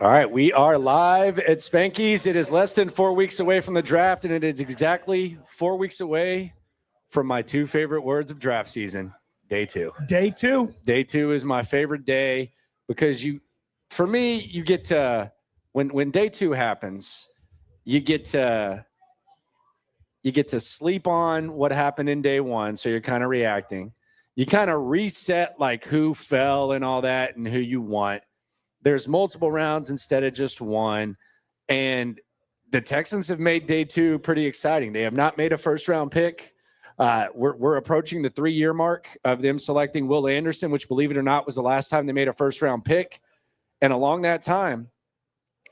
All right, we are live at Spanky's. It is less than 4 weeks away from the draft, and it is exactly 4 weeks away from my two favorite words of draft season, day two. Day two. Day two is my favorite day because you get to, when day two happens, you get to sleep on what happened in day one, so you're kind of reacting. You kind of reset like who fell and all that and who you want. There's multiple rounds instead of just one. And the Texans have made day two pretty exciting. They have not made a first-round pick. We're approaching the 3-year mark of them selecting Will Anderson, which, believe it or not, was the last time they made a first-round pick. And along that time,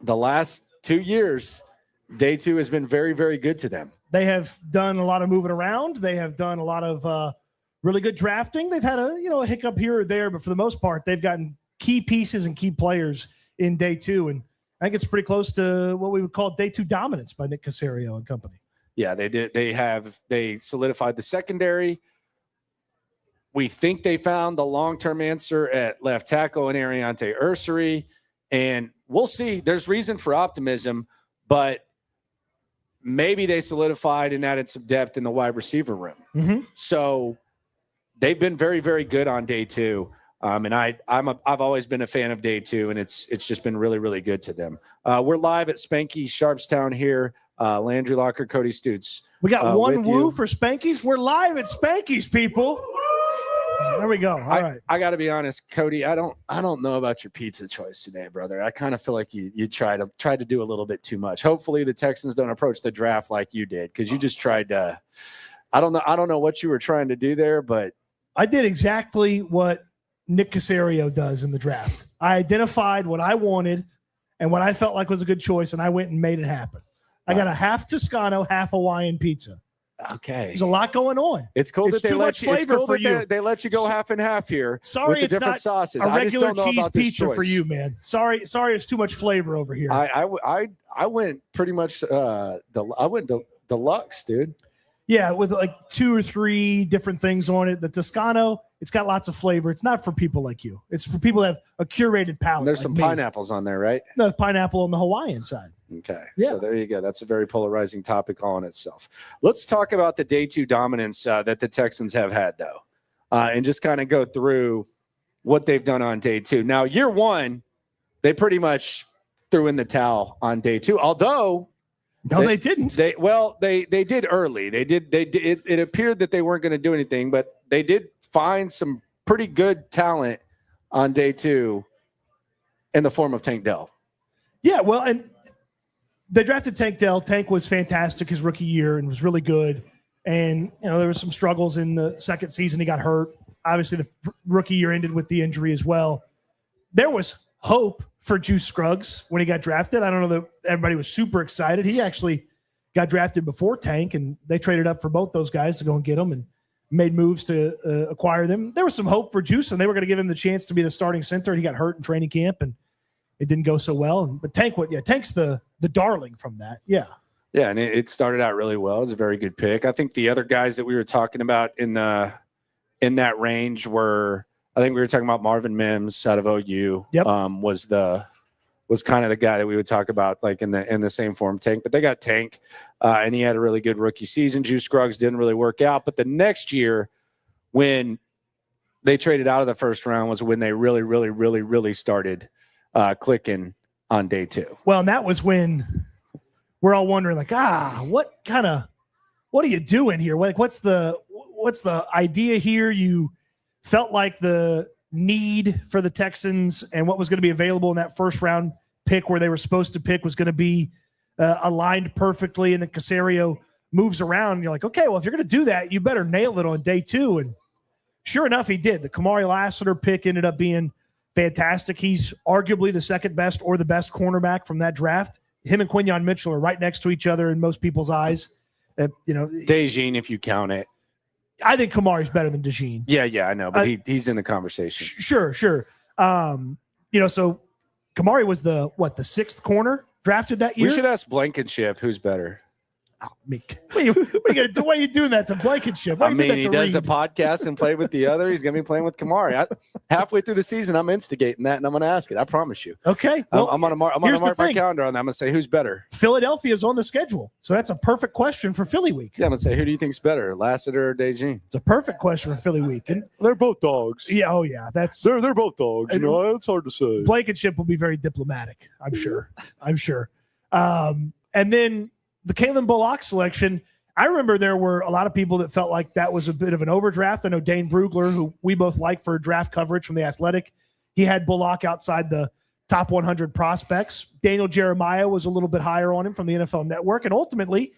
the last 2 years, day two has been very, very good to them. They have done a lot of moving around. They have done a lot of really good drafting. They've had a hiccup here or there, but for the most part, they've gotten key pieces and key players in day two. And I think it's pretty close to what we would call day two dominance by Nick Caserio and company. Yeah, they did. They solidified the secondary. We think they found the long-term answer at left tackle in Ariante Ursary. And we'll see. There's reason for optimism, but maybe they solidified and added some depth in the wide receiver room. Mm-hmm. So they've been very, very good on day two. And I've always been a fan of day two, and it's just been really, really good to them. We're live at Spanky Sharpstown here. Landry Locker, Cody Stutes. We got one woo for Spanky's. We're live at Spanky's, people. There we go. All right. I got to be honest, Cody. I don't know about your pizza choice today, brother. I kind of feel like you tried to do a little bit too much. Hopefully, the Texans don't approach the draft like you did, because you just tried to. I don't know what you were trying to do there, but I did exactly what Nick Caserio does in the draft. I identified what I wanted and what I felt like was a good choice, and I went and made it happen. I got a half Toscano, half Hawaiian pizza. Okay. There's a lot going on. It's cool that they let you. It's cool that they let you go half and half here. Sorry, with the it's different not sauces. a regular I just don't know cheese about this pizza choice for you, man. Sorry, it's too much flavor over here. I went pretty much I went deluxe, dude. Yeah, with like 2 or 3 different things on it. The Toscano, it's got lots of flavor. It's not for people like you. It's for people that have a curated palate. And there's some pineapples on there, right? No, pineapple on the Hawaiian side. Okay, yeah. So there you go. That's a very polarizing topic all in itself. Let's talk about the day two dominance that the Texans have had, though, and just kind of go through what they've done on day two. Now, year one, they pretty much threw in the towel on day two, although they didn't. They did early. It appeared that they weren't going to do anything, but they did find some pretty good talent on day two in the form of Tank Dell. Yeah, well, and they drafted Tank Dell. Tank was fantastic his rookie year and was really good. And, there was some struggles in the second season. He got hurt. Obviously, the rookie year ended with the injury as well. There was hope for Juice Scruggs when he got drafted. I don't know that everybody was super excited. He actually got drafted before Tank, and they traded up for both those guys to go and get him and made moves to acquire them. There was some hope for Juice, and they were going to give him the chance to be the starting center. He got hurt in training camp, and it didn't go so well. But Tank's the darling from that. Yeah. Yeah, and it started out really well. It was a very good pick. I think the other guys that we were talking about in that range were, I think we were talking about Marvin Mims out of OU. Yep. Was kind of the guy that we would talk about like in the same form, Tank. But they got Tank, and he had a really good rookie season. Juice Scruggs didn't really work out. But the next year, when they traded out of the first round, was when they really, really, really, really started clicking on day two. Well, and that was when we're all wondering, like, what are you doing here? Like, what's the idea here? You felt like the need for the Texans and what was going to be available in that first round pick where they were supposed to pick was going to be aligned perfectly. And then Caserio moves around. And you're like, okay, well, if you're going to do that, you better nail it on day two. And sure enough, he did. The Kamari Lassiter pick ended up being fantastic. He's arguably the second best or the best cornerback from that draft. Him and Quinyon Mitchell are right next to each other in most people's eyes. DeJean, if you count it. I think Kamari's better than DeJean. Yeah, I know, but he's in the conversation. Sure. So Kamari was the 6th corner drafted that year. We should ask Blankenship who's better. What are you gonna do? Why are you doing that to Blankenship? I mean, he does a podcast and play with the other. He's gonna be playing with Kamari. Halfway through the season, I'm instigating that, and I'm gonna ask it. I promise you. Okay. Well, I'm gonna mark my calendar on that. I'm gonna say who's better. Philadelphia's on the schedule, so that's a perfect question for Philly week. Yeah, I'm gonna say who do you think's better, Lassiter or DeJean? It's a perfect question for Philly week, and they're both dogs. Yeah. Oh yeah. They're both dogs. You know, it's hard to say. Blankenship will be very diplomatic. I'm sure. And then the Kalen Bullock selection. I remember there were a lot of people that felt like that was a bit of an overdraft. I know Dane Brugler, who we both like for draft coverage from The Athletic, he had Bullock outside the top 100 prospects. Daniel Jeremiah was a little bit higher on him from the NFL Network. And ultimately,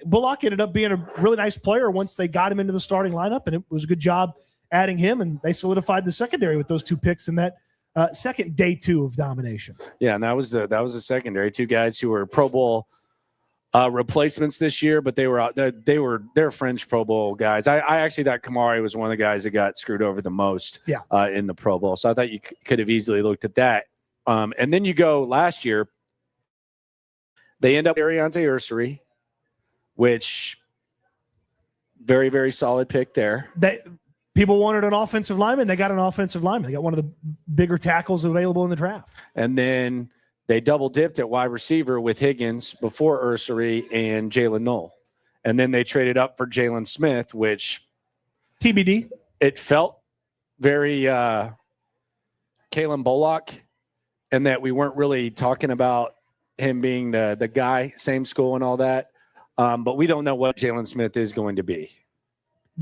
Bullock ended up being a really nice player once they got him into the starting lineup, and it was a good job adding him, and they solidified the secondary with those two picks in that second day 2 of domination. Yeah, and that was the secondary. Two guys who were Pro Bowl replacements this year, but they're French Pro Bowl guys. I actually thought Kamari was one of the guys that got screwed over the most in the Pro Bowl. So I thought you could have easily looked at that. And then you go last year, they end up Ariante Ursary, which very, very solid pick there. People wanted an offensive lineman. They got an offensive lineman. They got one of the bigger tackles available in the draft. And then they double dipped at wide receiver with Higgins before Ursary and Jaylin Noel. And then they traded up for Jaylin Smith, which TBD. It felt very Kalen Bullock, and that we weren't really talking about him being the guy, same school and all that. But we don't know what Jaylin Smith is going to be.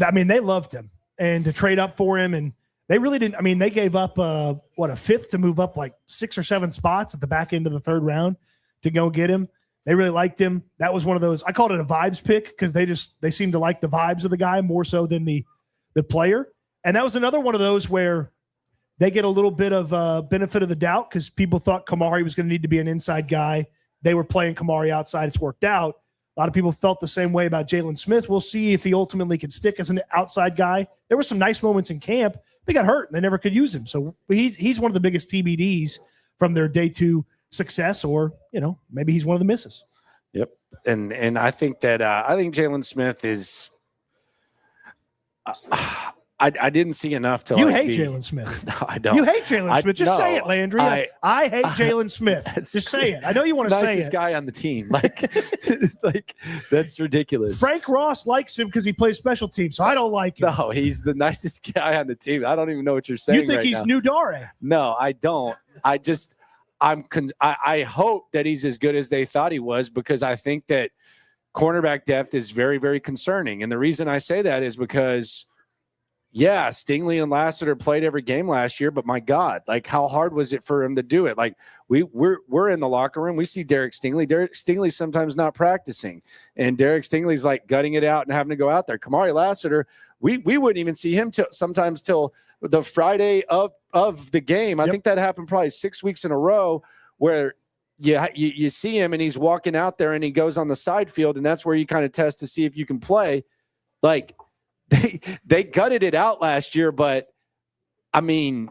I mean, they loved him. And to trade up for him, and they really didn't. I mean, they gave up a fifth to move up like 6 or 7 spots at the back end of the third round to go get him. They really liked him. That was one of those. I called it a vibes pick because they seemed to like the vibes of the guy more so than the player. And that was another one of those where they get a little bit of benefit of the doubt because people thought Kamari was going to need to be an inside guy. They were playing Kamari outside. It's worked out. A lot of people felt the same way about Jaylin Smith. We'll see if he ultimately can stick as an outside guy. There were some nice moments in camp. They got hurt and they never could use him. So he's one of the biggest TBDs from their day 2 success, or, maybe he's one of the misses. Yep. And I think that I think Jaylin Smith is I didn't see enough to. You hate Jaylin Smith. No, I don't. You hate Jaylin Smith. Just say it, Landry. I hate Jaylin Smith. Just say it. I know you want to say it. Nicest guy on the team. Like that's ridiculous. Frank Ross likes him because he plays special teams, so I don't like him. No, he's the nicest guy on the team. I don't even know what you're saying. You think he's New Dare? No, I don't. I hope that he's as good as they thought he was, because I think that cornerback depth is very, very concerning. And the reason I say that is because, yeah, Stingley and Lassiter played every game last year, but my God, like, how hard was it for him to do it? Like, we're in the locker room. We see Derek Stingley. Derek Stingley's sometimes not practicing, and Derek Stingley's like gutting it out and having to go out there. Kamari Lassiter, we wouldn't even see him till the Friday of the game. I think that happened probably 6 weeks in a row, where you see him and he's walking out there and he goes on the side field, and that's where you kind of test to see if you can play. Like, they gutted it out last year, but I mean,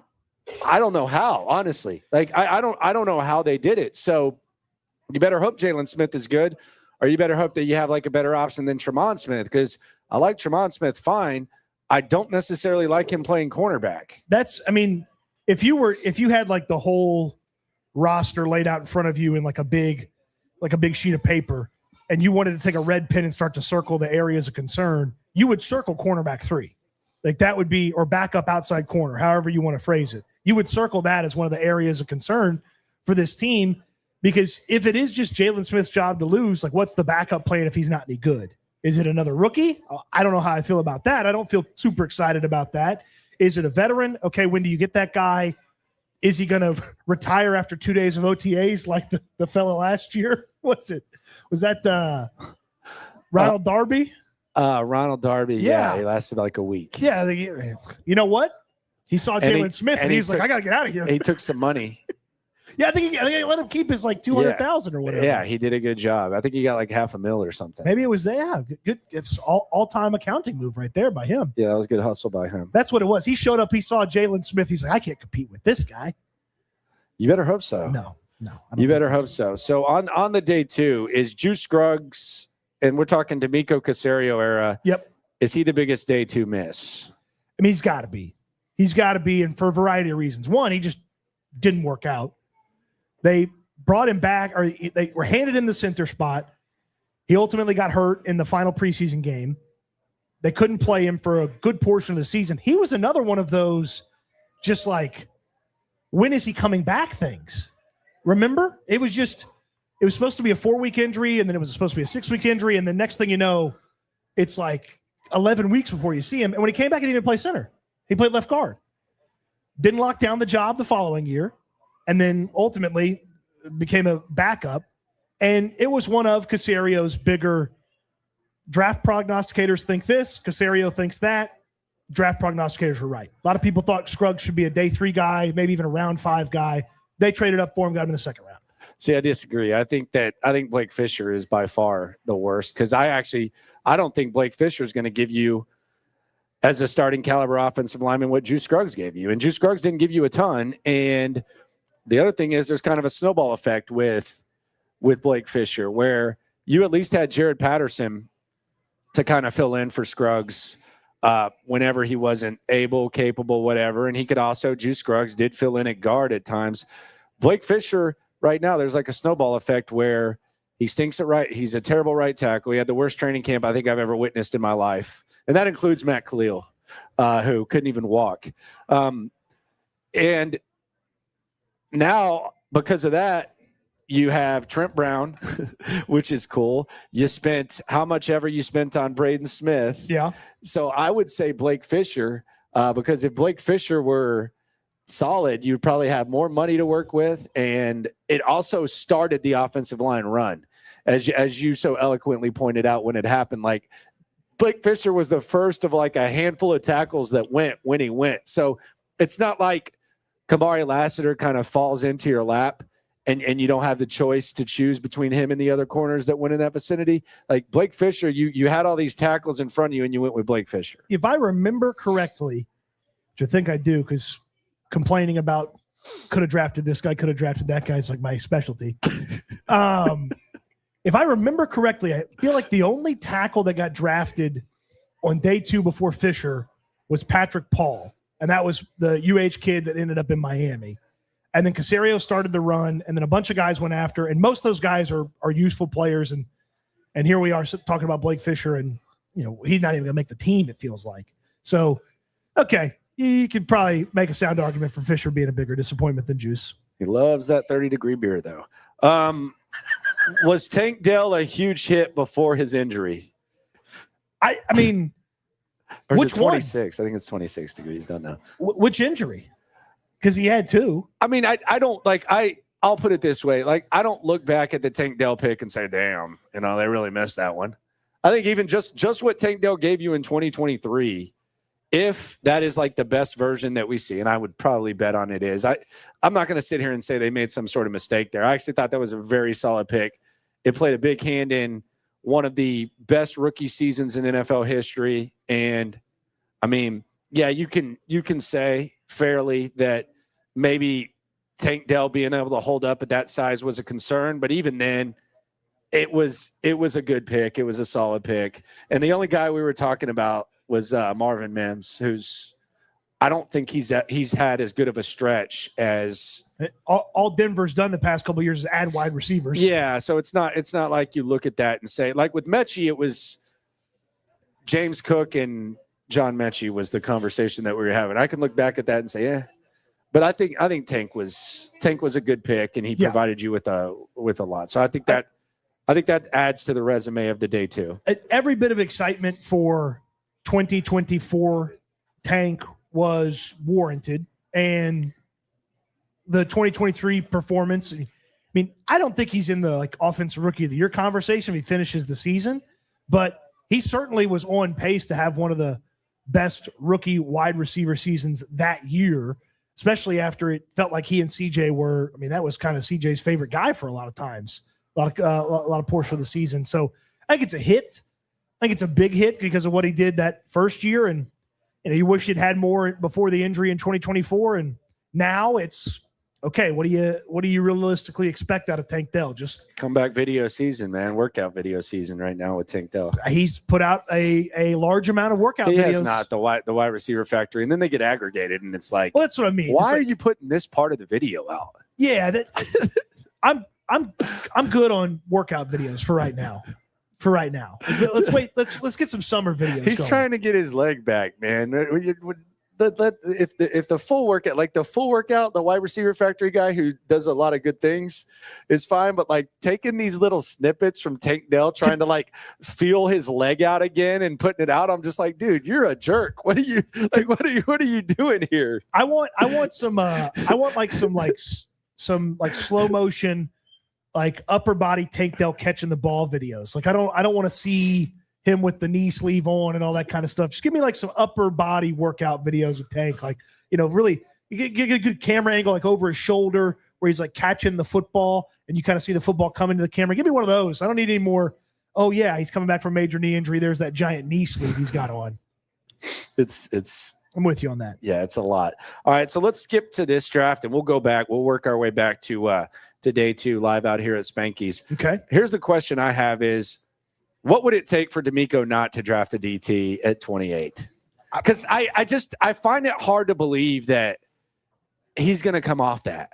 I don't know how, honestly. Like, I don't know how they did it. So you better hope Jaylin Smith is good, or you better hope that you have like a better option than Tremont Smith, because I like Tremont Smith fine. I don't necessarily like him playing cornerback. If you had like the whole roster laid out in front of you in like a big sheet of paper, and you wanted to take a red pen and start to circle the areas of concern, you would circle cornerback 3. Like, that would be, or backup outside corner, however you want to phrase it. You would circle that as one of the areas of concern for this team, because if it is just Jaylin Smith's job to lose, like, what's the backup plan if he's not any good? Is it another rookie? I don't know how I feel about that. I don't feel super excited about that. Is it a veteran? Okay, when do you get that guy? Is he going to retire after 2 days of OTAs like the fella last year? What's it? Was that Ronald Darby? Ronald Darby, yeah, he lasted like a week. Yeah, you know what? He saw Jaylin Smith, and he's like, I got to get out of here. He took some money. Yeah, I think he let him keep his like $200,000 or whatever. Yeah, he did a good job. I think he got like $500,000 or something. Maybe it was good. It's all-time accounting move right there by him. Yeah, that was good hustle by him. That's what it was. He showed up. He saw Jaylin Smith. He's like, I can't compete with this guy. You better hope so. No. You better hope so. So on the day 2 is Juice Scruggs and we're talking D'Amico Caserio era. Yep. Is he the biggest day 2 miss? I mean, he's got to be. He's got to be, and for a variety of reasons. One, he just didn't work out. They brought him back, or they were handed him the center spot. He ultimately got hurt in the final preseason game. They couldn't play him for a good portion of the season. He was another one of those just like, when is he coming back things? Remember? It was supposed to be a 4-week injury, and then it was supposed to be a 6-week injury, and the next thing you know, it's like 11 weeks before you see him. And when he came back, he didn't even play center. He played left guard. Didn't lock down the job the following year, and then ultimately became a backup. And it was one of Caserio's bigger draft prognosticators think this, Caserio thinks that. Draft prognosticators were right. A lot of people thought Scruggs should be a day 3 guy, maybe even a round 5 guy. They traded up for him, got him in the second round. See, I disagree. I think Blake Fisher is by far the worst, because I don't think Blake Fisher is going to give you, as a starting caliber offensive lineman, what Juice Scruggs gave you. And Juice Scruggs didn't give you a ton. And the other thing is there's kind of a snowball effect with Blake Fisher, where you at least had Jared Patterson to kind of fill in for Scruggs whenever he wasn't able, capable, whatever. And he could also, Juice Scruggs did fill in at guard at times. Blake Fisher, right now, there's like a snowball effect where he stinks at right. He's a terrible right tackle. He had the worst training camp I think I've ever witnessed in my life. And that includes Matt Khalil, who couldn't even walk. And now, because of that, you have Trent Brown, which is cool. You spent how much ever you spent on Braden Smith. Yeah. So I would say Blake Fisher, because if Blake Fisher were solid, you'd probably have more money to work with. And it also started the offensive line run, as you so eloquently pointed out when it happened. Like, Blake Fisher was the first of like a handful of tackles that went when he went. So it's not like Kamari Lassiter kind of falls into your lap and you don't have the choice to choose between him and the other corners that went in that vicinity. Like Blake Fisher, you had all these tackles in front of you and you went with Blake Fisher. If I remember correctly, which I think I do, because complaining about could have drafted this guy, could have drafted that guy is like my specialty. If I remember correctly, I feel like the only tackle that got drafted on day 2 before Fisher was Patrick Paul. And that was the UH kid that ended up in Miami. And then Caserio started the run, and then a bunch of guys went after. And most of those guys are useful players. And here we are talking about Blake Fisher, and he's not even going to make the team, it feels like. So, okay, you could probably make a sound argument for Fisher being a bigger disappointment than Juice. He loves that 30-degree beer, though. Was Tank Dell a huge hit before his injury? I mean, or is which it 26? One? I think it's 26 degrees. Don't know. Which injury? Because he had 2. I mean, I don't like I'll put it this way. Like, I don't look back at the Tank Dell pick and say, damn, they really missed that one. I think even just what Tank Dell gave you in 2023, if that is like the best version that we see, and I would probably bet on it is, I'm not going to sit here and say they made some sort of mistake there. I actually thought that was a very solid pick. It played a big hand in one of the best rookie seasons in NFL history. And I mean, yeah, you can say fairly that maybe Tank Dell being able to hold up at that size was a concern, but even then it was a good pick. It was a solid pick. And the only guy we were talking about was Marvin Mims, who's, I don't think he's had as good of a stretch as all Denver's done the past couple of years is add wide receivers. Yeah, so it's not like you look at that and say, like with Mechie, it was James Cook and John Mechie was the conversation that we were having. I can look back at that and say, yeah. But I think Tank was a good pick, and he provided you with a lot. So I think that adds to the resume of the day 2. Every bit of excitement for 2024 Tank was warranted, and the 2023 performance. I mean, I don't think he's in the like offensive rookie of the year conversation if he finishes the season, but he certainly was on pace to have one of the best rookie wide receiver seasons that year, especially after it felt like he and CJ were. I mean, that was kind of CJ's favorite guy for a lot of times, a lot of portions of the season. So I think it's a hit. I think it's a big hit because of what he did that first year, and you wish he'd had more before the injury in 2024. And now it's Okay, what do you realistically expect out of Tank Dell? Just comeback video season, man. Workout video season right now with Tank Dell. He's put out a large amount of workout videos. He has not the wide receiver factory, and then they get aggregated, and it's like, well, that's what I mean. Why are you putting this part of the video out? Yeah, I'm good on workout videos for right now. Let's wait. Let's get some summer videos. He's trying to get his leg back, man. If the full workout, like the full workout, the wide receiver factory guy who does a lot of good things is fine, but like taking these little snippets from Tank Dell, trying to like feel his leg out again and putting it out, I'm just like, dude, you're a jerk. What are you doing here? I want some slow motion, like upper body Tank Dell catching the ball videos. Like I don't want to see him with the knee sleeve on and all that kind of stuff. Just give me like some upper body workout videos with Tank. Like, really you get a good camera angle, like over his shoulder where he's like catching the football and you kind of see the football coming to the camera. Give me one of those. I don't need any more. Oh yeah, he's coming back from a major knee injury. There's that giant knee sleeve he's got on. I'm with you on that. Yeah, it's a lot. All right, so let's skip to this draft and we'll go back. We'll work our way back to day 2 live out here at Spanky's. Okay. Here's the question I have is, what would it take for D'Amico not to draft a DT at 28? Because I find it hard to believe that he's going to come off that.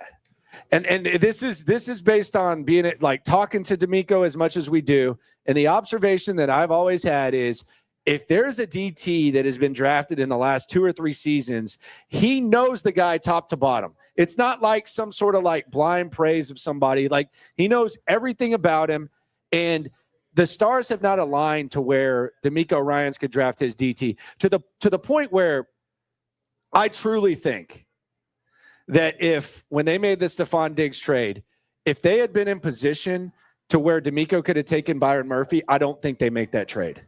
And this is based on being like talking to D'Amico as much as we do. And the observation that I've always had is if there's a DT that has been drafted in the last 2 or 3 seasons, he knows the guy top to bottom. It's not like some sort of like blind praise of somebody. Like he knows everything about him. And the stars have not aligned to where D'Amico Ryans could draft his DT to the point where I truly think that when they made the Stephon Diggs trade, if they had been in position to where D'Amico could have taken Byron Murphy, I don't think they make that trade.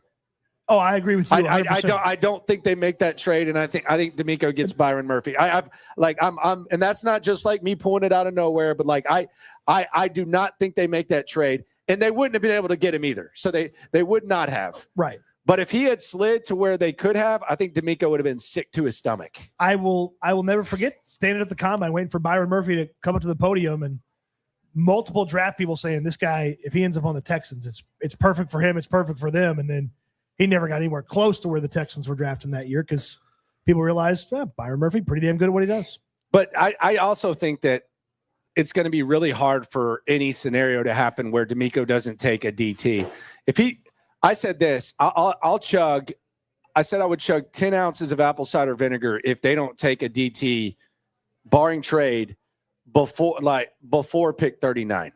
Oh, I agree with you. I don't think they make that trade, and I think D'Amico gets Byron Murphy. I'm and that's not just like me pulling it out of nowhere, but like I do not think they make that trade. And they wouldn't have been able to get him either. So they would not have. Right. But if he had slid to where they could have, I think D'Amico would have been sick to his stomach. I will never forget standing at the combine waiting for Byron Murphy to come up to the podium and multiple draft people saying this guy, if he ends up on the Texans, it's perfect for him. It's perfect for them. And then he never got anywhere close to where the Texans were drafting that year because people realized Byron Murphy, pretty damn good at what he does. But I also think that it's going to be really hard for any scenario to happen where D'Amico doesn't take a DT. I said this, I'll chug. I said I would chug 10 ounces of apple cider vinegar if they don't take a DT, barring trade, before pick 39.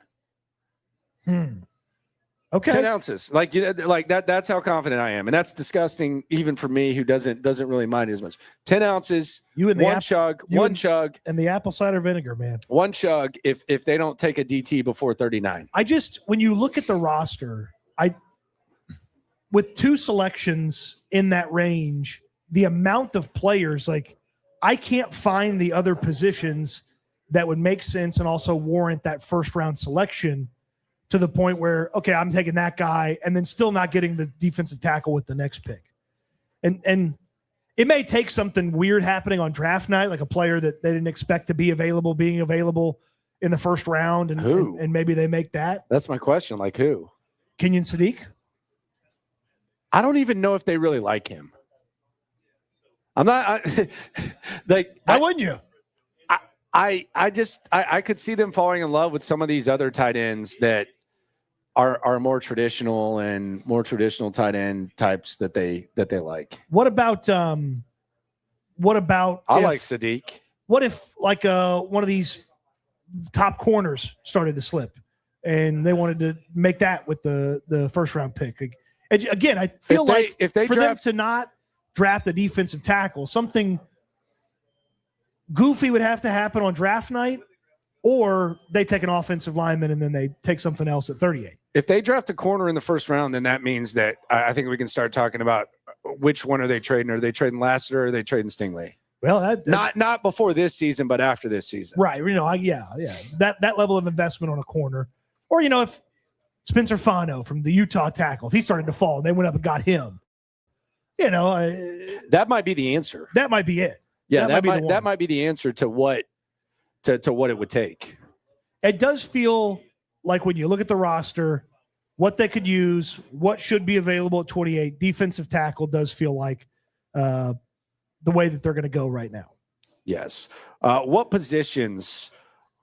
Okay. 10 ounces. Like that. That's how confident I am. And that's disgusting even for me who doesn't really mind as much. 10 ounces, one chug. And the apple cider vinegar, man. One chug if they don't take a DT before 39. When you look at the roster, with 2 selections in that range, the amount of players, like I can't find the other positions that would make sense and also warrant that first round selection to the point where, okay, I'm taking that guy and then still not getting the defensive tackle with the next pick. And it may take something weird happening on draft night, like a player that they didn't expect to be available, being available in the first round. And maybe they make that. That's my question. Like who? Kenyon Sadiq? I don't even know if they really like him. I'm not why wouldn't you? I could see them falling in love with some of these other tight ends that are more traditional tight end types that they like. What about I like Sadiq. What if like one of these top corners started to slip and they wanted to make that with the first round pick? Again, I feel if they for them to not draft a defensive tackle, something goofy would have to happen on draft night, or they take an offensive lineman and then they take something else at 38. If they draft a corner in the first round, then that means that I think we can start talking about which one are they trading. Are they trading Lassiter or are they trading Stingley? Well, not before this season, but after this season. Right. That level of investment on a corner. Or, if Spencer Fano from the Utah tackle, if he started to fall and they went up and got him, that might be the answer. That might be it. Yeah, that might be the answer to what to what it would take. It does feel like when you look at the roster, what they could use, what should be available at 28, defensive tackle does feel like the way that they're going to go right now. Yes. What positions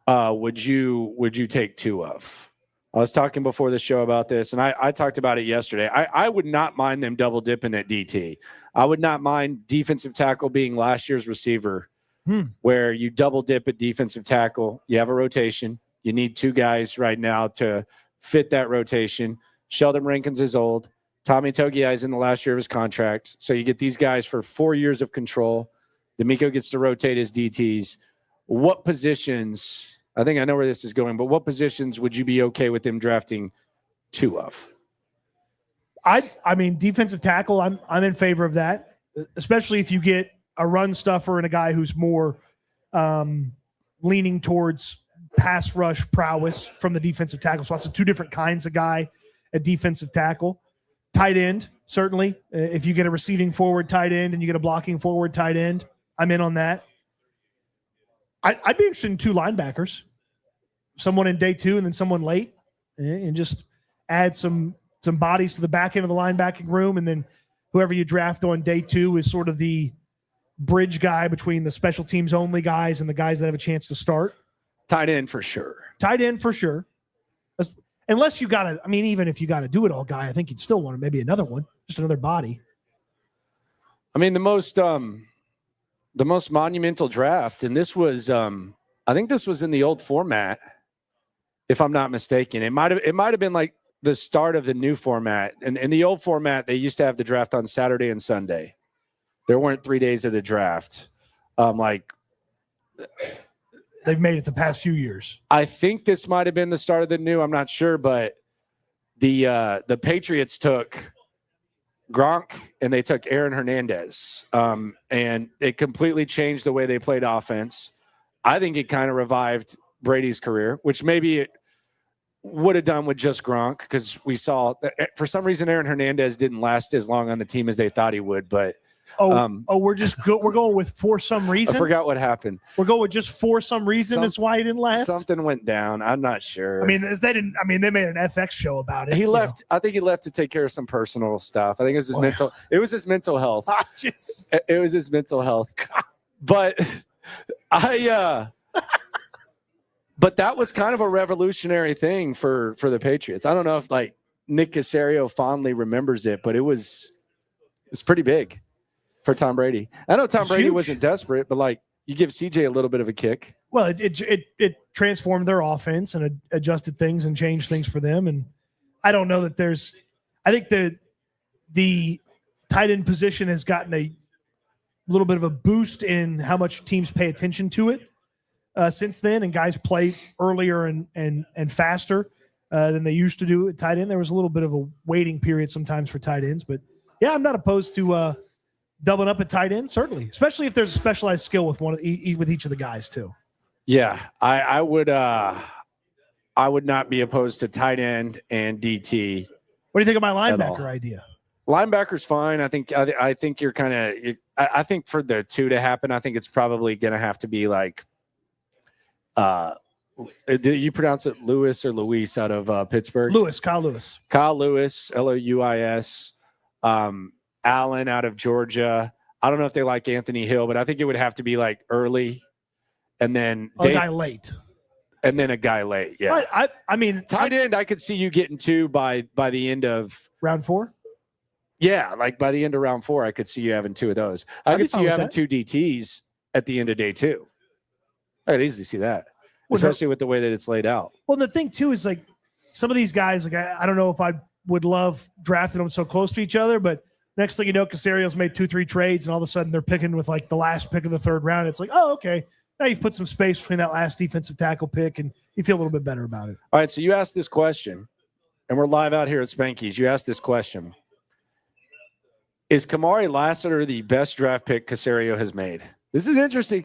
would you take two of? I was talking before the show about this, and I talked about it yesterday. I would not mind them double dipping at DT. I would not mind defensive tackle being last year's receiver, where you double dip at defensive tackle. You have a rotation. You need two guys right now to fit that rotation. Sheldon Rankins is old. Tommy Togiai is in the last year of his contract. So you get these guys for 4 years of control. D'Amico gets to rotate his DTs. What positions, I think I know where this is going, but what positions would you be okay with them drafting two of? I mean, defensive tackle, I'm in favor of that, especially if you get a run stuffer and a guy who's more leaning towards pass rush prowess from the defensive tackle spot. So two different kinds of guy at defensive tackle. Tight end, certainly. If you get a receiving forward tight end and you get a blocking forward tight end, I'm in on that. I'd be interested in two linebackers, someone in day two and then someone late, and just add some bodies to the back end of the linebacking room. And then whoever you draft on day two is sort of the bridge guy between the special teams only guys and the guys that have a chance to start. Tight end for sure. Tight end for sure. Unless you got to, I mean, even if you got to do it all guy, I think you'd still want maybe another one, just another body. I mean, the most monumental draft, and this was, I think this was in the old format, if I'm not mistaken. It might have been like the start of the new format. And in the old format, they used to have the draft on Saturday and Sunday. There weren't 3 days of the draft. They've made it the past few years. I think this might have been the start of the new. I'm not sure, but the Patriots took Gronk and they took Aaron Hernandez, and it completely changed the way they played offense. I think it kind of revived Brady's career, which maybe it would have done with just Gronk, because we saw that for some reason Aaron Hernandez didn't last as long on the team as they thought he would, but. We're going with for some reason. I forgot what happened. We're going with just for some reason. Is why he didn't last. Something went down. I'm not sure. I mean, they didn't. I mean, they made an FX show about it. He left. I think he left to take care of some personal stuff. I think it was his mental. It was his mental health. It was his mental health. But but that was kind of a revolutionary thing for the Patriots. I don't know if like Nick Caserio fondly remembers it, but it was pretty big for Tom Brady. I know Tom Brady wasn't desperate, but like you give CJ a little bit of a kick. Well, it transformed their offense and adjusted things and changed things for them. And I don't know that I think the tight end position has gotten a little bit of a boost in how much teams pay attention to it since then. And guys play earlier and faster than they used to do at tight end. There was a little bit of a waiting period sometimes for tight ends, but yeah, I'm not opposed to doubling up at tight end, certainly, especially if there's a specialized skill with with each of the guys too. Yeah, I would not be opposed to tight end and DT. What do you think of my linebacker idea? Linebacker's fine. I think you're kind of. I think for the two to happen, I think it's probably going to have to be like. Do you pronounce it Lewis or Luis out of Pittsburgh? Kyle Lewis, Louis. Allen out of Georgia. I don't know if they like Anthony Hill, but I think it would have to be like early and then a guy late. And then a guy late. Yeah. I mean, tight end, I could see you getting two by the end of round 4. Yeah. Like by the end of round 4, I could see you having two of those. I could see you having two DTs at the end of day 2. I could easily see that, especially with the way that it's laid out. Well, the thing too is like some of these guys, like I don't know if I would love drafting them so close to each other, but next thing you know, Caserio's made 2-3 trades, and all of a sudden they're picking with like the last pick of the 3rd round. It's like, oh, okay. Now you've put some space between that last defensive tackle pick, and you feel a little bit better about it. All right, so you asked this question, and we're live out here at Spanky's. You asked this question. Is Kamari Lassiter the best draft pick Caserio has made? This is interesting.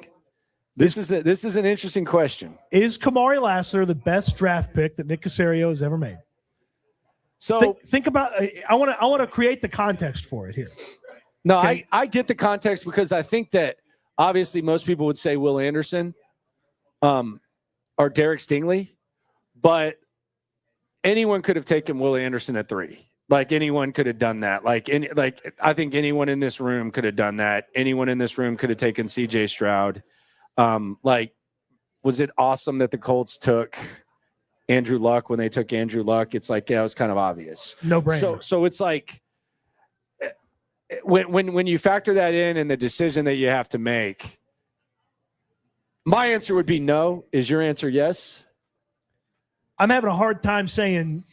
This is an interesting question. Is Kamari Lassiter the best draft pick that Nick Caserio has ever made? So think about. I want to create the context for it here. No, okay. I get the context because I think that obviously most people would say Will Anderson, or Derek Stingley, but anyone could have taken Willie Anderson at 3. Like anyone could have done that. I think anyone in this room could have done that. Anyone in this room could have taken CJ Stroud. Was it awesome that the Colts took Andrew Luck when they took Andrew Luck? It's like, yeah, it was kind of obvious. No brainer. So it's like when you factor that in and the decision that you have to make, my answer would be no. Is your answer yes? I'm having a hard time saying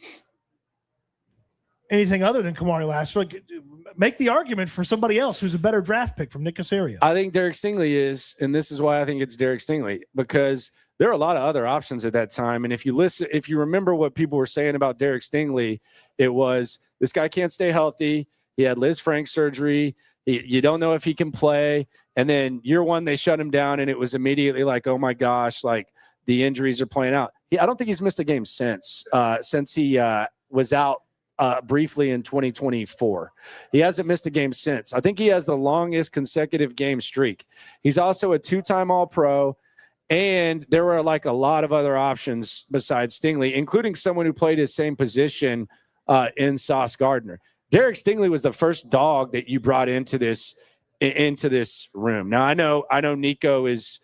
anything other than Kamari Lassiter. Like, make the argument for somebody else who's a better draft pick from Nick Caserio. I think Derek Stingley is, and this is why I think it's Derek Stingley, because there are a lot of other options at that time. And if you remember what people were saying about Derek Stingley, it was, this guy can't stay healthy. He had Liz Frank surgery. You don't know if he can play. And then year one, they shut him down, and it was immediately like, oh my gosh, like the injuries are playing out. I don't think he's missed a game since he was out briefly in 2024. He hasn't missed a game since. I think he has the longest consecutive game streak. He's also a 2-time All-Pro, and there were like a lot of other options besides Stingley, including someone who played his same position in Sauce Gardner. Derek Stingley was the first dog that you brought into this room. Now I know Nico is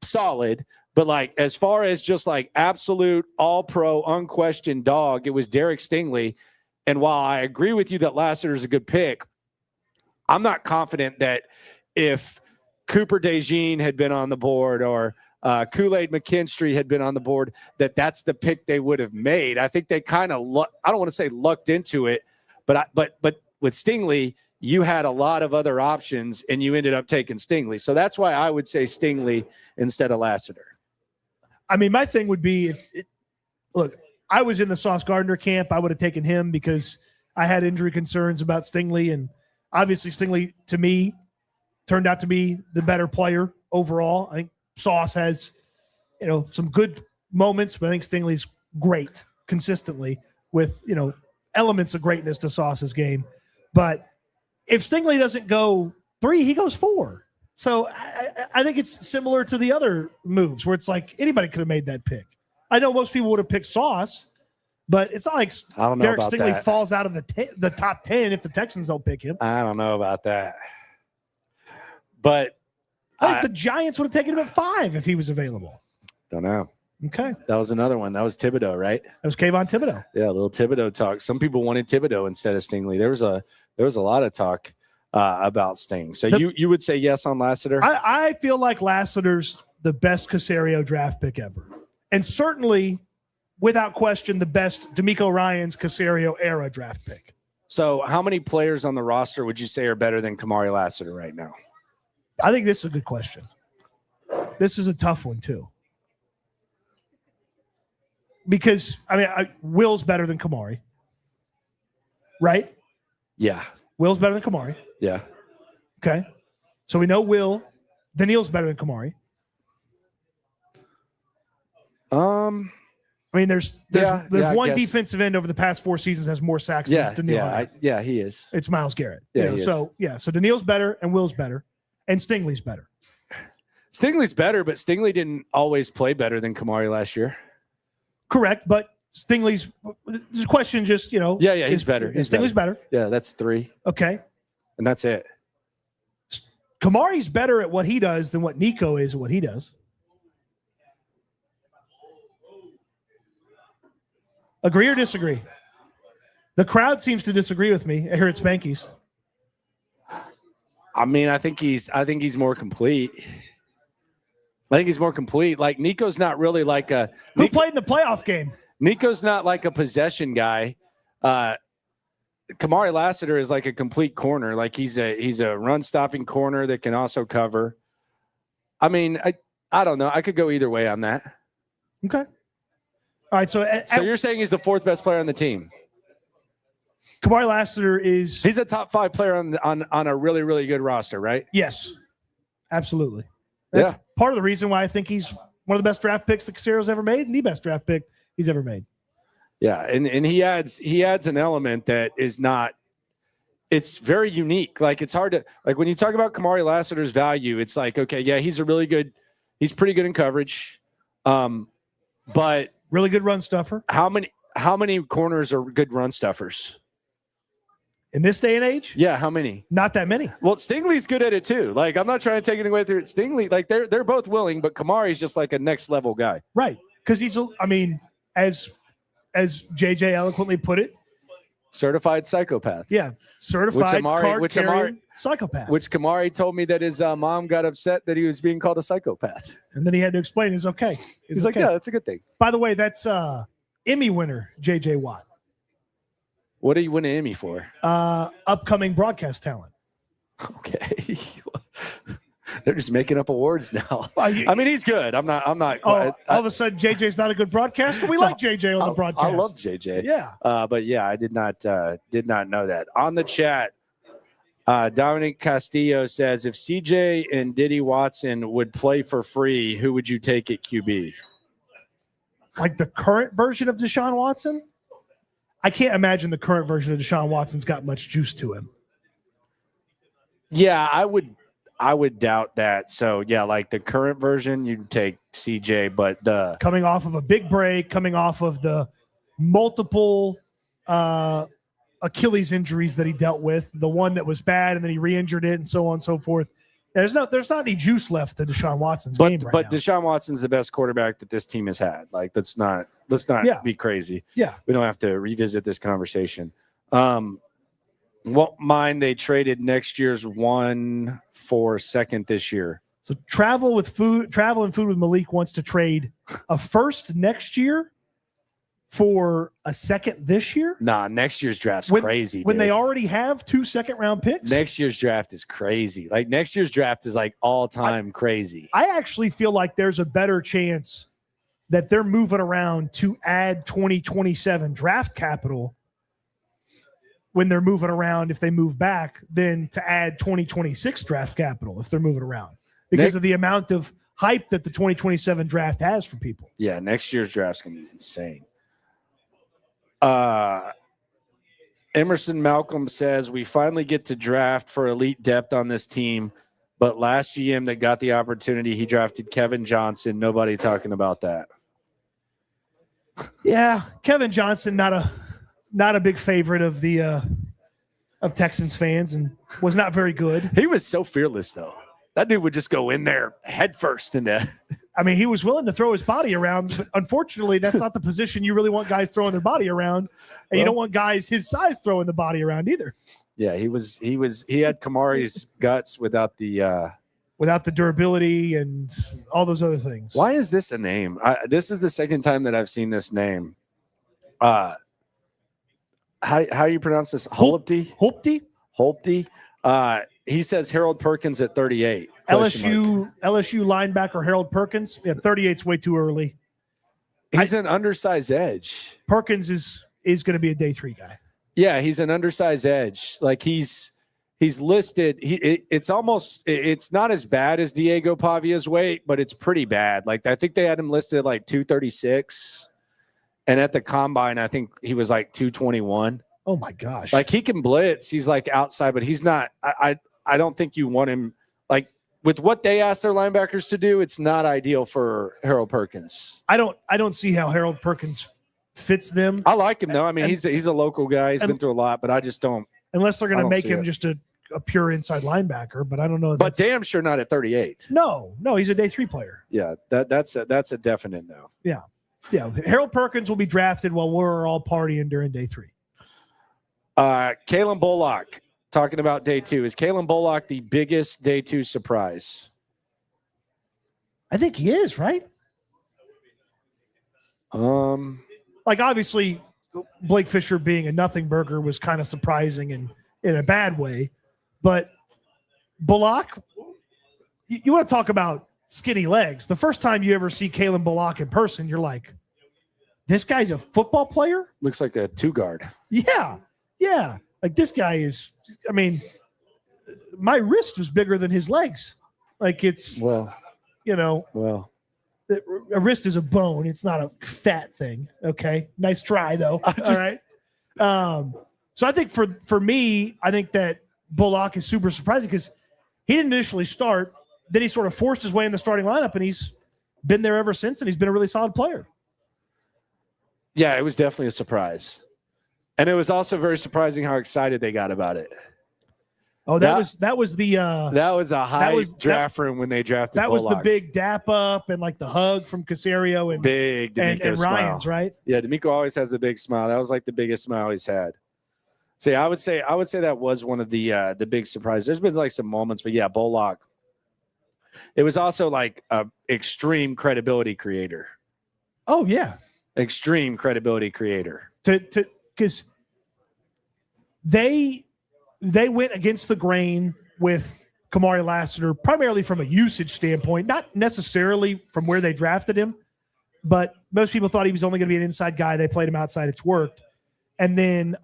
solid, but like as far as just like absolute all-pro unquestioned dog, it was Derek Stingley. And while I agree with you that Lassiter is a good pick, I'm not confident that if Cooper DeJean had been on the board or Kool-Aid McKinstry had been on the board, that's the pick they would have made. I think they kind of I don't want to say lucked into it, but with Stingley, you had a lot of other options and you ended up taking Stingley. So that's why I would say Stingley instead of Lassiter. I mean, my thing would be, look, I was in the Sauce Gardner camp. I would have taken him because I had injury concerns about Stingley. And obviously Stingley, to me, turned out to be the better player overall. I think Sauce has, some good moments, but I think Stingley's great consistently with, elements of greatness to Sauce's game. But if Stingley doesn't go 3, he goes 4. So I think it's similar to the other moves where it's like anybody could have made that pick. I know most people would have picked Sauce, but it's not like Derek Stingley falls out of the top 10 if the Texans don't pick him. I don't know about that. But I think the Giants would have taken him at 5 if he was available. Don't know. Okay. That was another one. That was Thibodeau, right? That was Kayvon Thibodeau. Yeah, a little Thibodeau talk. Some people wanted Thibodeau instead of Stingley. There was a lot of talk about Sting. So you would say yes on Lassiter? I feel like Lassiter's the best Caserio draft pick ever. And certainly, without question, the best DeMeco Ryans Caserio era draft pick. So how many players on the roster would you say are better than Kamari Lassiter right now? I think this is a good question. This is a tough one, too. Because, Will's better than Kamari. Right? Yeah. Will's better than Kamari. Yeah. Okay. So we know Will. Daniil's better than Kamari. There's one defensive end over the past 4 seasons has more sacks than Daniil. Yeah, he is. It's Myles Garrett. Yeah, so Daniil's better and Will's better and Stingley's better. Stingley's better, but Stingley didn't always play better than Kamari last year. Correct, but Stingley's the question just, Yeah, he's better. Stingley's better. Yeah, that's 3. Okay. And that's it. Kamari's better at what he does than what Nico is at what he does. Agree or disagree? The crowd seems to disagree with me here at Spanky's. I think he's more complete. Like Nico's not really like a who played in the playoff game. Nico's not like a possession guy. Kamari Lassiter is like a complete corner. Like he's a run stopping corner that can also cover. I don't know. I could go either way on that. Okay. All right. So you're saying he's the 4th best player on the team? Kamari Lassiter he's a top 5 player on a really, really good roster, right? Yes, absolutely. That's part of the reason why I think he's one of the best draft picks that Caserio's ever made and the best draft pick he's ever made. Yeah, and he adds an element that is not – it's very unique. Like it's hard to – like when you talk about Kamari Lassiter's value, it's like, okay, yeah, he's a really good He's pretty good in coverage. But really good run stuffer. How many corners are good run stuffers? In this day and age? Yeah, how many? Not that many. Well, Stingley's good at it too. Like, I'm not trying to take anything away through it. Stingley, like they're both willing, but Kamari's just like a next level guy. Right. Because he's as JJ eloquently put it, certified psychopath. Yeah. Certified card-carrying psychopath. Which Kamari told me that his mom got upset that he was being called a psychopath. And then he had to explain it's okay. He's like, yeah, that's a good thing. By the way, that's Emmy winner, JJ Watt. What do you win an Emmy for? Upcoming broadcast talent. Okay. They're just making up awards now. I mean, he's good. I'm not. All of a sudden, JJ's not a good broadcaster. We like JJ on the broadcast. I love JJ. Yeah. But yeah, I did not know that. On the chat, Dominic Castillo says, if CJ and Diddy Watson would play for free, who would you take at QB? Like the current version of Deshaun Watson? I can't imagine the current version of Deshaun Watson's got much juice to him. Yeah, I would doubt that. So yeah, like the current version, you'd take CJ, but the coming off of a big break, coming off of the multiple Achilles injuries that he dealt with, the one that was bad and then he re-injured it and so on and so forth. There's not any juice left to Deshaun Watson's game right now. But Deshaun Watson's the best quarterback that this team has had. Like, let's not be crazy. Yeah. We don't have to revisit this conversation. Won't mind they traded next year's one for second this year. So Travel and Food with Malik wants to trade a first next year for a second this year? Nah, next year's draft's crazy. When they already have 2 second-round picks? Next year's draft is crazy. Like, next year's draft is like all-time crazy. I actually feel like there's a better chance that they're moving around to add 2027 draft capital when they're moving around if they move back than to add 2026 draft capital if they're moving around because of the amount of hype that the 2027 draft has for people. Yeah, next year's draft's going to be insane. Emerson Malcolm says, we finally get to draft for elite depth on this team, but last GM that got the opportunity, he drafted Kevin Johnson. Nobody talking about that. Yeah, Kevin Johnson, not a big favorite of the of Texans fans and was not very good. He was so fearless, though. That dude would just go in there head first into I mean, he was willing to throw his body around, but unfortunately, that's not the position you really want guys throwing their body around, and you don't want guys his size throwing the body around either. Yeah, he had Kamari's guts without the durability and all those other things. Why is this a name? This is the second time that I've seen this name. How you pronounce this? Holpty. He says Harold Perkins at 38. LSU linebacker Harold Perkins. Yeah, 38's way too early. He's an undersized edge. Perkins is going to be a day 3 guy. Yeah, he's an undersized edge. Like he's listed. It's not as bad as Diego Pavia's weight, but it's pretty bad. Like I think they had him listed at like 236, and at the combine, I think he was like 221. Oh my gosh! Like he can blitz. He's like outside, but he's not. I don't think you want him like with what they ask their linebackers to do. It's not ideal for Harold Perkins. I don't see how Harold Perkins fits them. I like him though. I mean, he's a local guy. He's been through a lot, but I just don't. Unless they're going to make him just a pure inside linebacker, but I don't know. But damn sure not at 38. No, he's a day 3 player. Yeah, that's a definite no. Yeah. Harold Perkins will be drafted while we're all partying during day 3. Kalen Bullock talking about day 2. Is Kalen Bullock the biggest day 2 surprise? I think he is, right? Like obviously Blake Fisher being a nothing burger was kind of surprising and in a bad way, but Bullock, you want to talk about skinny legs. The first time you ever see Kalen Bullock in person, you're like, this guy's a football player? Looks like a 2-guard. Yeah. Like this guy is, I mean, my wrist was bigger than his legs. Like it's, a wrist is a bone. It's not a fat thing. Okay. Nice try though. All right. So I think for me, I think that Bullock is super surprising because he didn't initially start then he sort of forced his way in the starting lineup, and he's been there ever since, and he's been a really solid player. Yeah, it was definitely a surprise. And it was also very surprising how excited they got about it. Oh, that was the that was a high draft room when they drafted that Bullock. was the big dap up and like the hug from Caserio and big and Ryan's, right? Yeah, D'Amico always has the big smile. That was like the biggest smile he's had. So I would say that was one of the big surprises. There's been like some moments, but yeah, Bullock. It was also like a extreme credibility creator. Oh yeah, extreme credibility creator. Because they went against the grain with Kamari Lassiter, primarily from a usage standpoint, not necessarily from where they drafted him, but most people thought he was only going to be an inside guy. They played him outside. It's worked. And then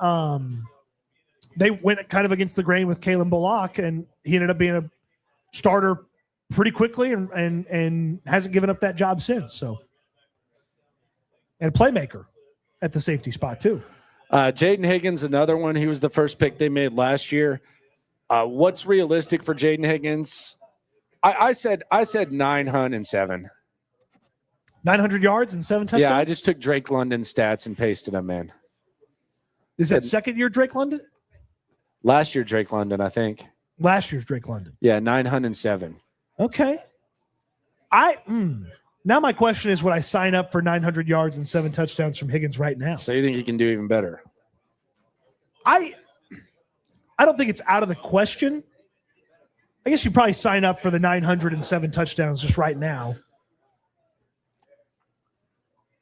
they went kind of against the grain with Jaylin Bullock, and he ended up being a starter pretty quickly and hasn't given up that job since. So, and a playmaker at the safety spot too. Jaden Higgins, another one. He was the first pick they made last year. What's realistic for Jaden Higgins? I said 907. 900 yards and 7 touchdowns? Yeah, I just took Drake London's stats and pasted them in. Is that second year Drake London? Last year Drake London, I think. Last year's Drake London. Yeah, 907. Okay. Now my question is, would I sign up for 900 yards and 7 touchdowns from Higgins right now? So you think he can do even better? I don't think it's out of the question. I guess you probably sign up for the 907 touchdowns just right now.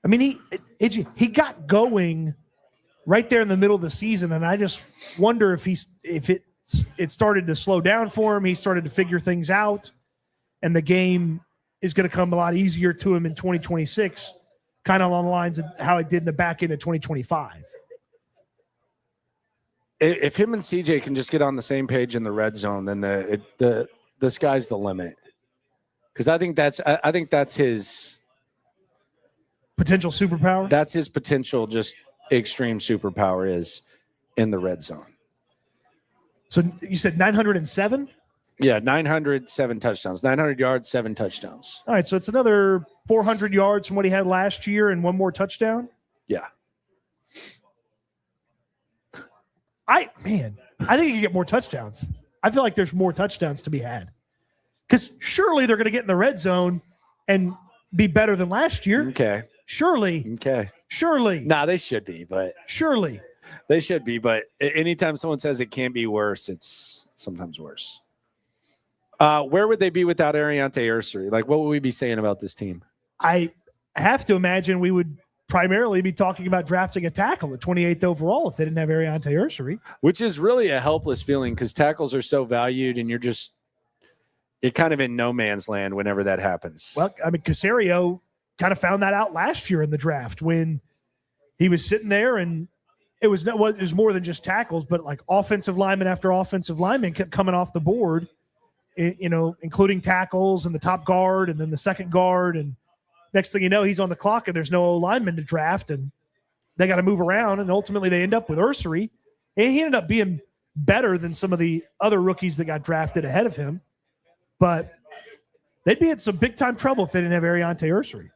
I mean, he got going right there in the middle of the season, and I just wonder if it started to slow down for him. He started to figure things out, and the game is going to come a lot easier to him in 2026, kind of along the lines of how it did in the back end of 2025. If him and CJ can just get on the same page in the red zone, then the sky's the limit. Because I think that's his potential superpower. That's his potential, just extreme superpower is in the red zone. So you said 907? Yeah, 907 touchdowns, 900 yards, 7 touchdowns. All right, so it's another 400 yards from what he had last year and 1 more touchdown? Yeah. I think he can get more touchdowns. I feel like there's more touchdowns to be had. Because surely they're going to get in the red zone and be better than last year. Okay. Surely. Okay. Surely. Nah, they should be, but. Surely. They should be, but anytime someone says it can be worse, it's sometimes worse. Where would they be without Ariante Ursery? Like, what would we be saying about this team? I have to imagine we would primarily be talking about drafting a tackle at 28th overall if they didn't have Ariante Ursery. Which is really a helpless feeling because tackles are so valued and you're kind of in no man's land whenever that happens. Well, I mean, Caserio kind of found that out last year in the draft when he was sitting there and it was more than just tackles, but like offensive lineman after offensive lineman kept coming off the board, including tackles and the top guard and then the second guard. And next thing you know, he's on the clock and there's no lineman to draft and they got to move around. And ultimately they end up with Ursery. And he ended up being better than some of the other rookies that got drafted ahead of him. But they'd be in some big time trouble if they didn't have Ariante Ursery.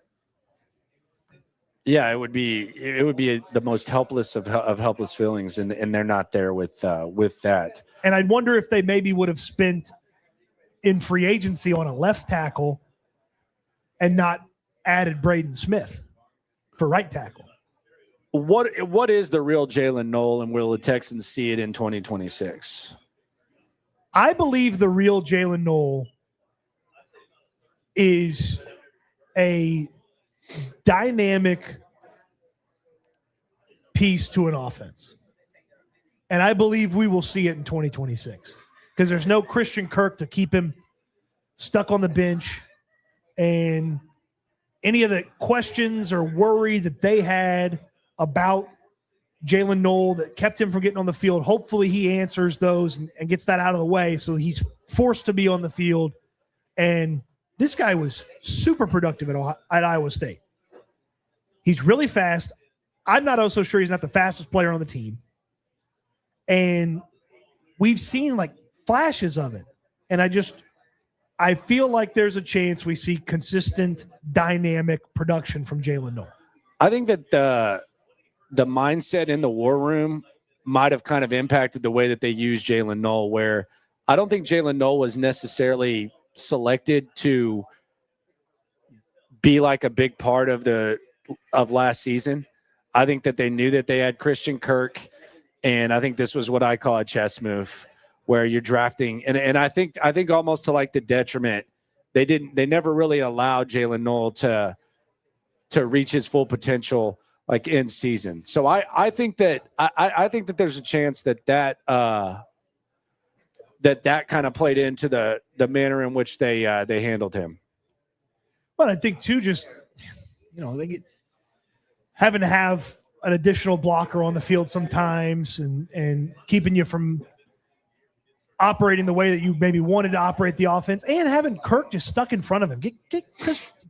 Yeah, it would be the most helpless of helpless feelings, and they're not there with that. And I'd wonder if they maybe would have spent in free agency on a left tackle and not added Braden Smith for right tackle. What is the real Jaylin Noel, and will the Texans see it in 2026? I believe the real Jaylin Noel is a dynamic piece to an offense. And I believe we will see it in 2026 because there's no Christian Kirk to keep him stuck on the bench. And any of the questions or worry that they had about Jaylin Noel that kept him from getting on the field, hopefully he answers those and gets that out of the way so he's forced to be on the field. And this guy was super productive at Iowa State. He's really fast. I'm not also sure he's not the fastest player on the team. And we've seen like flashes of it. And I feel like there's a chance we see consistent, dynamic production from Jaylin Noel. I think that the mindset in the war room might have kind of impacted the way that they use Jaylin Noel, where I don't think Jaylin Noel was necessarily selected to be like a big part of last season. I think that they knew that they had Christian Kirk, and I think this was what I call a chess move, where you're drafting, and I think almost to like the detriment, they never really allowed Jaylin Noel to reach his full potential like in season. So I think that I think that there's a chance that kind of played into the manner in which they handled him. But I think too, just having to have an additional blocker on the field sometimes, and keeping you from operating the way that you maybe wanted to operate the offense, and having Kirk just stuck in front of him. Get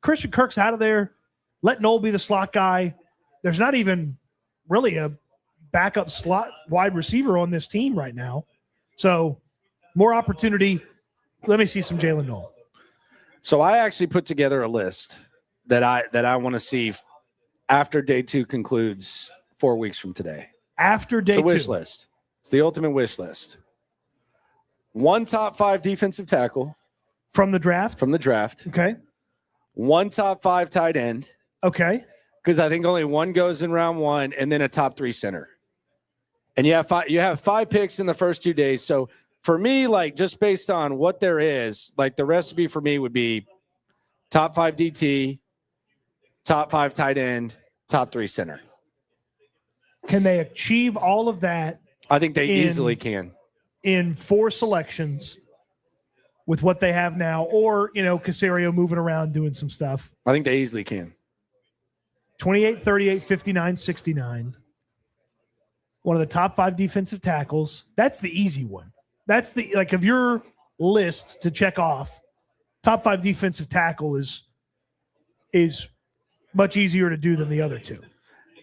Christian Kirk's out of there. Let Noel be the slot guy. There's not even really a backup slot wide receiver on this team right now. So more opportunity. Let me see some Jaylin Noel. So I actually put together a list that I want to see after day 2 concludes 4 weeks from today. After day 2. It's a wish list. It's the ultimate wish list. 1 top 5 defensive tackle. From the draft? From the draft. Okay. 1 top 5 tight end. Okay. Because I think only one goes in round 1, and then a top 3 center. And you have 5 picks in the first 2 days. So for me, like just based on what there is, like the recipe for me would be top 5 DT, top 5 tight end, top 3 center. Can they achieve all of that? I think they easily can. In 4 selections with what they have now, or, Caserio moving around doing some stuff. I think they easily can. 28, 38, 59, 69. One of the top 5 defensive tackles. That's the easy one. That's of your list to check off, top 5 defensive tackle is much easier to do than the other 2.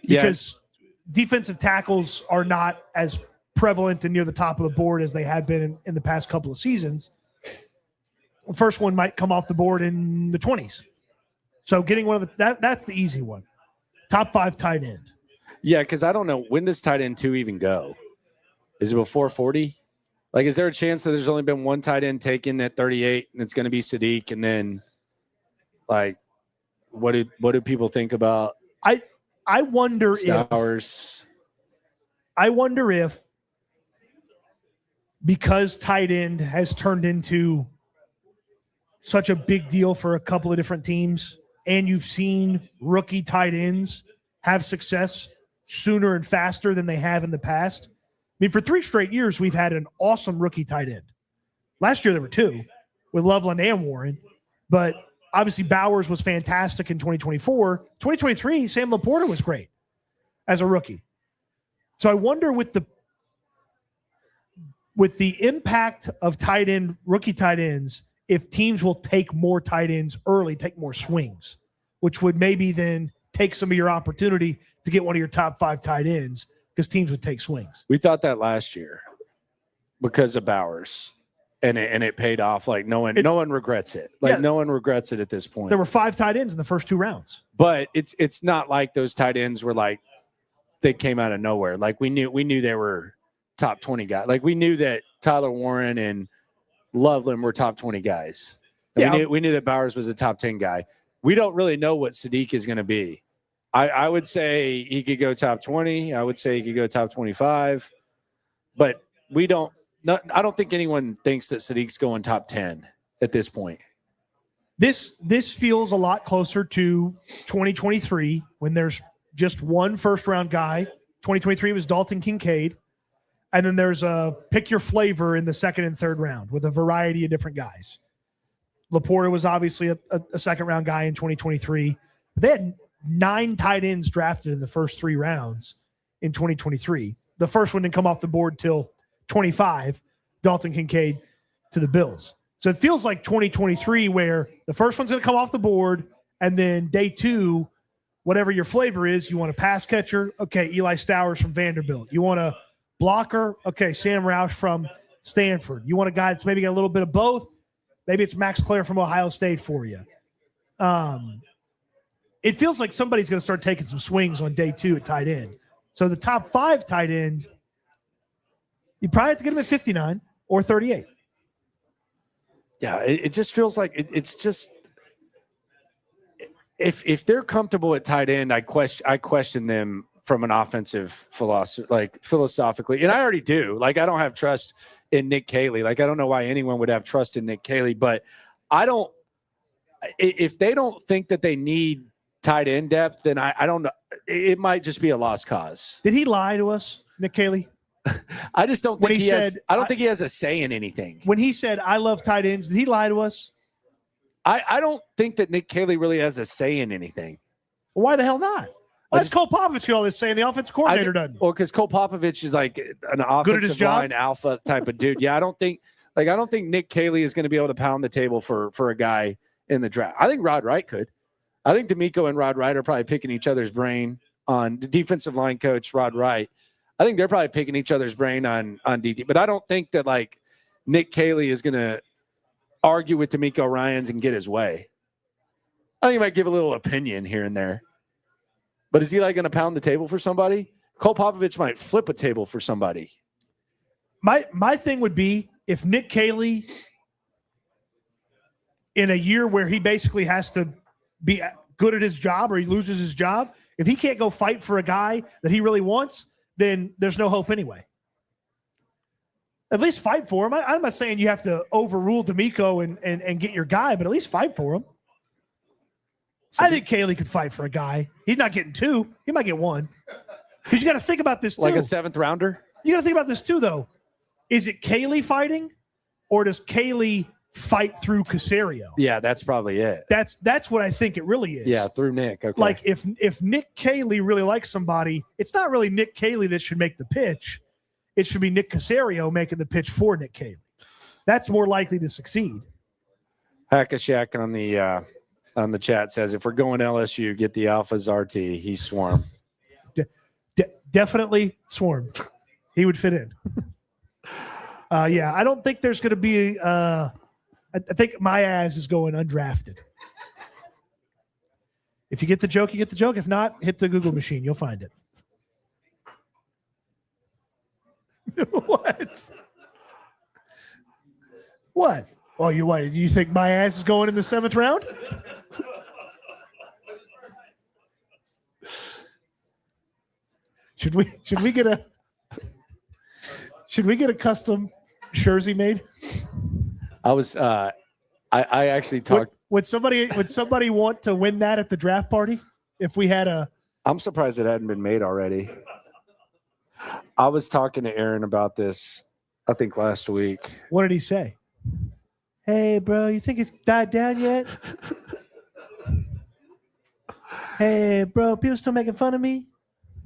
Because defensive tackles are not as prevalent and near the top of the board as they have been in the past couple of seasons. The first one might come off the board in the 20s. So getting one of that's the easy one. Top 5 tight end. Yeah, because I don't know, when does tight end 2 even go? Is it before 40? Like, is there a chance that there's only been one tight end taken at 38 and it's going to be Sadiq? And then, like, what do people think about? I wonder Stowers? I wonder if because tight end has turned into such a big deal for a couple of different teams, and you've seen rookie tight ends have success sooner and faster than they have in the past. I mean, for 3 straight years, we've had an awesome rookie tight end. Last year, there were 2 with Loveland and Warren, but obviously Bowers was fantastic in 2024. 2023, Sam Laporta was great as a rookie. So I wonder with the impact of rookie tight ends, if teams will take more tight ends early, take more swings, which would maybe then take some of your opportunity to get one of your top 5 tight ends, because teams would take swings. We thought that last year because of Bowers, and it paid off. Like no one regrets it. No one regrets it at this point. There were 5 tight ends in the first 2 rounds, but it's not like those tight ends were like they came out of nowhere. Like we knew they were top 20 guys. Like we knew that Tyler Warren and Loveland were top 20 guys. We knew that Bowers was a top 10 guy. We don't really know what Sadiq is going to be. I would say he could go top 20. I would say he could go top 25. But I don't think anyone thinks that Sadiq's going top 10 at this point. This feels a lot closer to 2023 when there's just one first-round guy. 2023 was Dalton Kincaid. And then there's a pick your flavor in the 2nd and 3rd round with a variety of different guys. Laporta was obviously a second-round guy in 2023. But they had 9 tight ends drafted in the first 3 rounds in 2023. The first one didn't come off the board till 25, Dalton Kincaid to the Bills. So it feels like 2023 where the first one's going to come off the board, and then day 2, whatever your flavor is, you want a pass catcher, okay, Eli Stowers from Vanderbilt. You want a blocker, okay, Sam Roush from Stanford. You want a guy that's maybe got a little bit of both, Maybe it's Max Clare from Ohio State for you. It feels like somebody's going to start taking some swings on day 2 at tight end. So the top 5 tight end, you probably have to get them at 59 or 38. Yeah, it just feels like it's just if they're comfortable at tight end, I question them from an offensive philosophy, like philosophically, and I already do. Like I don't have trust in Nick Caley. Like I don't know why anyone would have trust in Nick Caley, but I don't. If they don't think that they need tight end depth, then I don't know. It might just be a lost cause. Did he lie to us, Nick Caley? I just don't think I don't think he has a say in anything. When he said, I love tight ends, did he lie to us? I don't think that Nick Caley really has a say in anything. Well, why the hell not? Why does Cole Popovich get all this say and the offensive coordinator doesn't? Well, because Cole Popovich is like an offensive line alpha type of dude. Yeah, I don't think Nick Caley is going to be able to pound the table for a guy in the draft. I think Rod Wright could. I think D'Amico and Rod Wright are probably picking each other's brain on the defensive line coach, Rod Wright. I think they're probably picking each other's brain on DT. But I don't think that, like, Nick Caley is going to argue with D'Amico Ryans and get his way. I think he might give a little opinion here and there. But is he, like, going to pound the table for somebody? Cole Popovich might flip a table for somebody. My thing would be if Nick Caley, in a year where he basically has to be good at his job or he loses his job, if he can't go fight for a guy that he really wants, then there's no hope anyway. At least fight for him. I'm not saying you have to overrule D'Amico and get your guy, but at least fight for him. So I think Caley could fight for a guy. He's not getting 2. He might get 1. Because you got to think about this too. Like a 7th rounder? You got to think about this too, though. Is it Caley fighting, or does Caley fight through Caserio? Yeah, that's probably it. That's what I think it really is. Yeah, through Nick. Okay. Like if Nick Caley really likes somebody, it's not really Nick Caley that should make the pitch. It should be Nick Caserio making the pitch for Nick Caley. That's more likely to succeed. Hackashack on the chat says, if we're going LSU, get the Alphas RT. He's Swarm. Definitely Swarm. He would fit in. Yeah, I don't think there's going to be I think Myaz is going undrafted. If you get the joke, you get the joke. If not, hit the Google machine. You'll find it. What? Oh, you think Myaz is going in the 7th round? Should we get a custom jersey made? I was I actually talked. Would somebody want to win that at the draft party? If we had a, I'm surprised it hadn't been made already. I was talking to Aaron about this, I think last week. What did he say? Hey, bro, you think it's died down yet? Hey, bro, people still making fun of me?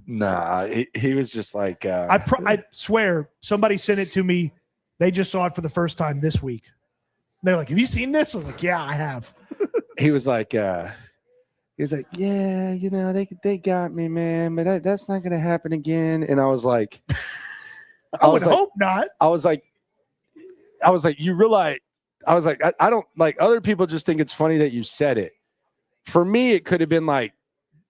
Nah, he was just like. I swear, somebody sent it to me. They just saw it for the first time this week. They're like, "Have you seen this?" I was like, "Yeah, I have." He was like, "Yeah, they got me, man, but that's not gonna happen again." And I was like, I would hope not. I was like, you realize? I was like, I don't like. Other people just think it's funny that you said it. For me, it could have been like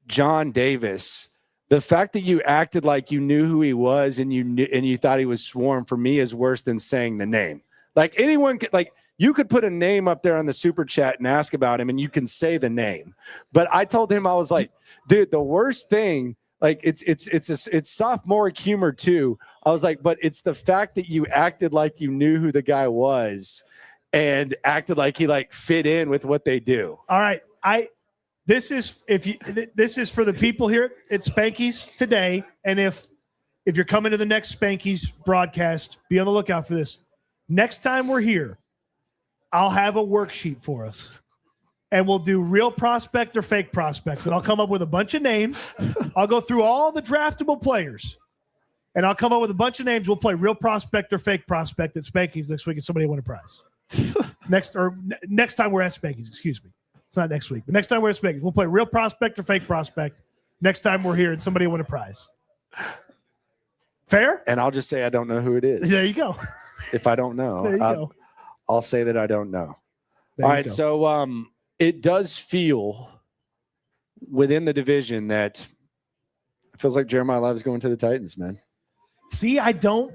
John Davis. The fact that you acted like you knew who he was and you thought he was Swarm, for me, is worse than saying the name. Like anyone could, like, you could put a name up there on the super chat and ask about him and you can say the name. But I told him, I was like, dude, the worst thing, like it's sophomoric humor too. I was like, but it's the fact that you acted like you knew who the guy was and acted like he like fit in with what they do. All right. This is for the people here at Spanky's today, and if you're coming to the next Spanky's broadcast, be on the lookout for this. Next time we're here, I'll have a worksheet for us, and we'll do real prospect or fake prospect, and I'll come up with a bunch of names. I'll go through all the draftable players, and I'll come up with a bunch of names. We'll play real prospect or fake prospect at Spanky's next week, and somebody will win a prize. Next time we're at Spanky's, excuse me. It's not next week, but next time we're at Spanky's, we'll play real prospect or fake prospect. Next time we're here, and somebody will win a prize. Fair? And I'll just say I don't know who it is. There you go. If I don't know, there you go. I'll say that I don't know. There All you right, go. so it does feel within the division that it feels like Jeremiah Love's going to the Titans, man. See, I don't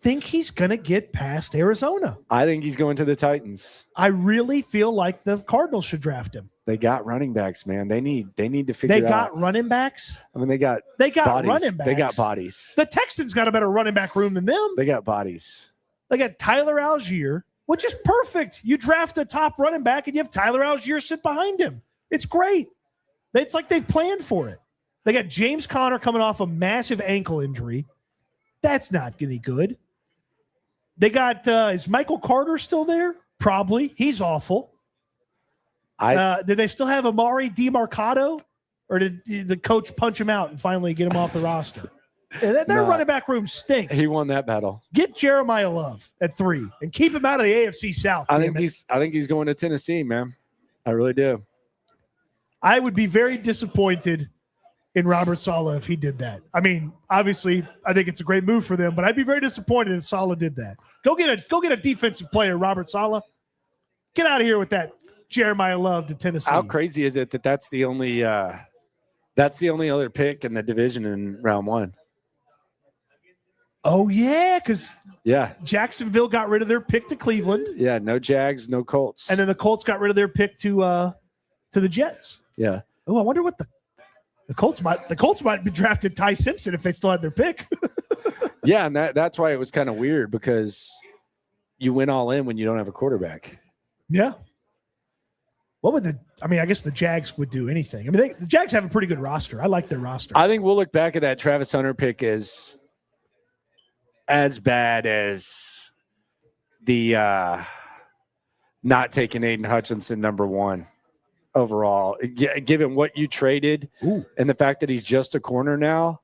think he's going to get past Arizona. I think he's going to the Titans. I really feel like the Cardinals should draft him. They got running backs, man. They need to figure They out. got running backs. I mean, they got bodies. Running backs. They got bodies. The Texans got a better running back room than them. They got bodies. They got Tyler Algier, which is perfect. You draft a top running back and you have Tyler Algier sit behind him. It's great. It's like they've planned for it. They got James Conner coming off a massive ankle injury. That's not any good. They got, is Michael Carter still there? Probably. He's awful. Did they still have Amari DiMarcado? Or did the coach punch him out and finally get him off the roster? Their running back room stinks. He won that battle. Get Jeremiah Love at 3 and keep him out of the AFC South. I think he's going to Tennessee, man. I really do. I would be very disappointed in Robert Saleh if he did that. I mean, obviously, I think it's a great move for them, but I'd be very disappointed if Saleh did that. Go get a defensive player, Robert Saleh. Get out of here with that Jeremiah Love to Tennessee. How crazy is it that that's the only other pick in the division in round 1? Oh yeah, because Yeah. Jacksonville got rid of their pick to Cleveland. Yeah, no Jags, no Colts. And then the Colts got rid of their pick to the Jets. Yeah. Oh, I wonder what the Colts might be drafted Ty Simpson if they still had their pick. Yeah, and that's why it was kind of weird because you went all in when you don't have a quarterback. Yeah. What would I guess the Jags would do anything. I mean, the Jags have a pretty good roster. I like their roster. I think we'll look back at that Travis Hunter pick as bad as the not taking Aiden Hutchinson number 1 overall. Given what you traded and the fact that he's just a corner now,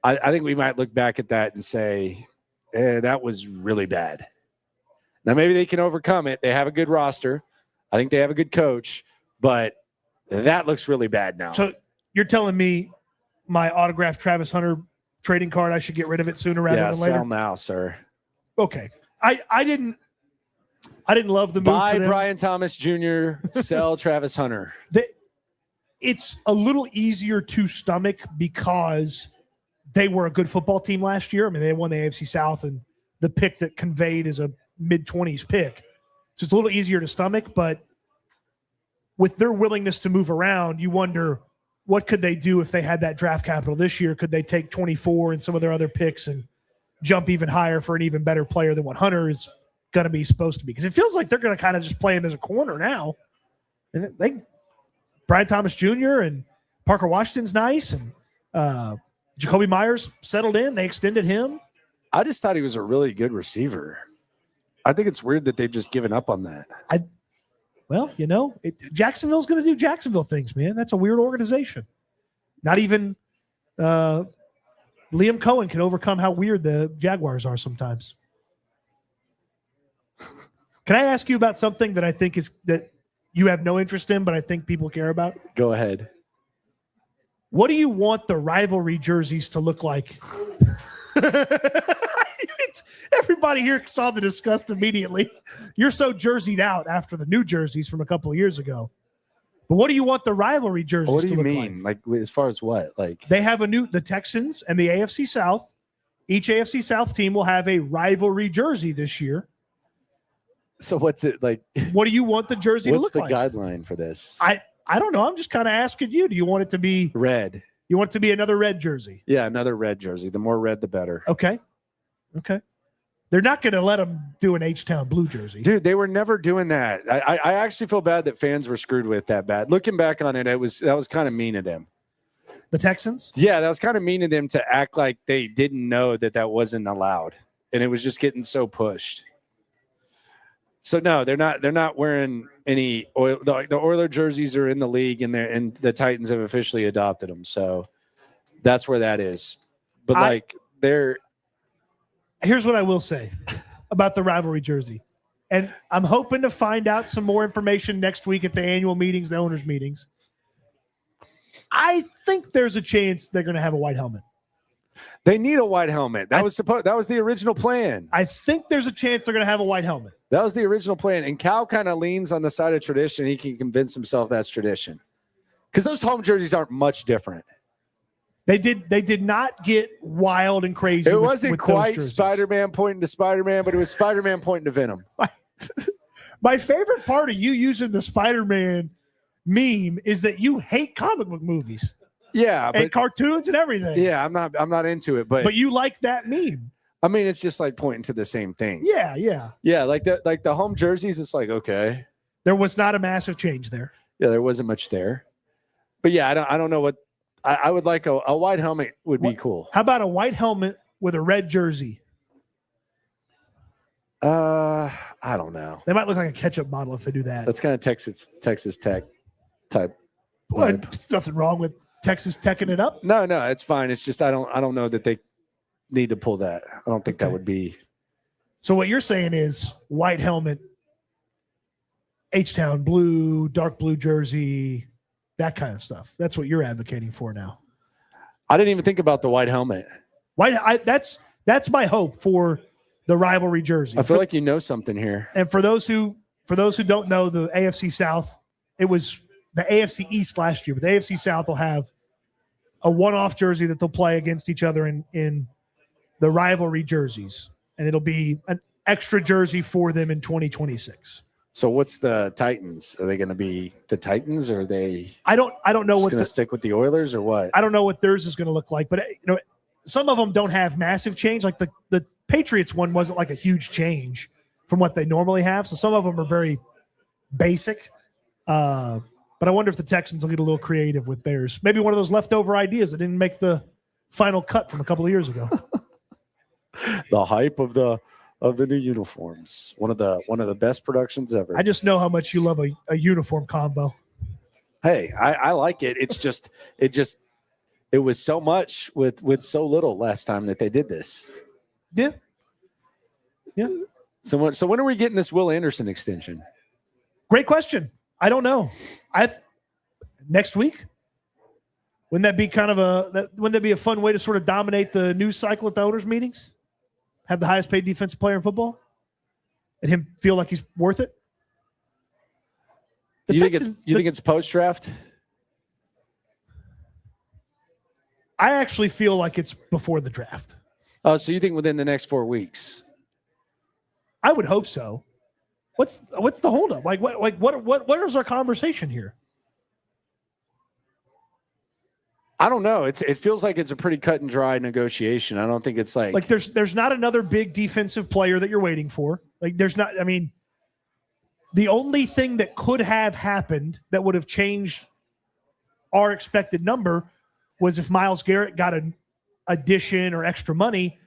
I think we might look back at that and say, that was really bad. Now, maybe they can overcome it. They have a good roster. I think they have a good coach, but that looks really bad now. So you're telling me my autographed Travis Hunter trading card, I should get rid of it sooner rather than later? Sell now, sir. Okay. I didn't love the move. Buy for them. Brian Thomas Jr., sell Travis Hunter. It's a little easier to stomach because they were a good football team last year. I mean, they won the AFC South, and the pick that conveyed is a mid-20s pick. So it's a little easier to stomach, but with their willingness to move around, you wonder what could they do if they had that draft capital this year? Could they take 24 and some of their other picks and jump even higher for an even better player than what Hunter is going to be supposed to be? Because it feels like they're going to kind of just play him as a corner now. And Brian Thomas Jr. and Parker Washington's nice, and Jacoby Myers settled in. They extended him. I just thought he was a really good receiver. I think it's weird that they've just given up on that. Jacksonville's going to do Jacksonville things, man. That's a weird organization. Not even Liam Cohen can overcome how weird the Jaguars are sometimes. Can I ask you about something that I think that you have no interest in, but I think people care about? Go ahead. What do you want the rivalry jerseys to look like? Everybody here saw the disgust immediately. You're so jerseyed out after the new jerseys from a couple of years ago. But what do you want the rivalry jerseys to look like? What do you mean? Like as far as what? Like they have the Texans and the AFC South. Each AFC South team will have a rivalry jersey this year. So what's it like? What do you want the jersey to look like? What's the guideline for this? I don't know. I'm just kind of asking you. Do you want it to be red? You want it to be another red jersey? Yeah, another red jersey. The more red, the better. Okay. They're not going to let them do an H-Town blue jersey. Dude, they were never doing that. I actually feel bad that fans were screwed with that bad. Looking back on it, that was kind of mean of them. The Texans? Yeah, that was kind of mean of them to act like they didn't know that wasn't allowed. And it was just getting so pushed. So no, they're not wearing any oil. The Oilers jerseys are in the league, and the Titans have officially adopted them. So that's where that is. But here's what I will say about the rivalry jersey, and I'm hoping to find out some more information next week at the annual meetings, the owners' meetings. I think there's a chance they're going to have a white helmet. They need a white helmet. That was the original plan. I think there's a chance they're going to have a white helmet. That was the original plan. And Cal kind of leans on the side of tradition. He can convince himself that's tradition. Because those home jerseys aren't much different. They did not get wild and crazy. It wasn't quite Spider-Man pointing to Spider-Man, but it was Spider-Man pointing to Venom. My favorite part of you using the Spider-Man meme is that you hate comic book movies. Yeah, and cartoons and everything. Yeah, I'm not into it, but you like that meme. I mean, it's just like pointing to the same thing. Yeah. Yeah, like the home jerseys, it's like, okay. There was not a massive change there. Yeah, there wasn't much there. But yeah, I don't know what I would like a white helmet would be cool. How about a white helmet with a red jersey? I don't know. They might look like a ketchup model if they do that. That's kind of Texas Tech type. Well, nothing wrong with Texas teching it up. No, it's fine. It's just I don't know that they need to pull that. I don't think that would be. So what you're saying is white helmet, H-Town blue, dark blue jersey, that kind of stuff. That's what you're advocating for now. I didn't even think about the white helmet. That's my hope for the rivalry jersey. I feel like you know something here. And for those who don't know, the AFC South, it was the AFC East last year, but the AFC South will have a one-off jersey that they'll play against each other in the rivalry jerseys, and it'll be an extra jersey for them in 2026. So what's the Titans? Are they going to be the Titans, or are they? I don't know what going to stick with the Oilers or what? I don't know what theirs is going to look like, but some of them don't have massive change. Like the Patriots one wasn't like a huge change from what they normally have. So some of them are very basic. But I wonder if the Texans will get a little creative with theirs. Maybe one of those leftover ideas that didn't make the final cut from a couple of years ago. The hype of the new uniforms. One of the best productions ever. I just know how much you love a uniform combo. Hey, I like it. It's just it was so much with so little last time that they did this. Yeah. So when are we getting this Will Anderson extension? Great question. I don't know. Next week? Wouldn't that be wouldn't that be a fun way to sort of dominate the news cycle at the owners' meetings? Have the highest paid defensive player in football? And him feel like he's worth it? You think it's post-draft? I actually feel like it's before the draft. Oh, so you think within the next 4 weeks? I would hope so. What's the holdup? What is our conversation here? I don't know. It feels like it's a pretty cut and dry negotiation. I don't think it's like there's not another big defensive player that you're waiting for. Like there's not. I mean, the only thing that could have happened that would have changed our expected number was if Myles Garrett got an addition or extra money,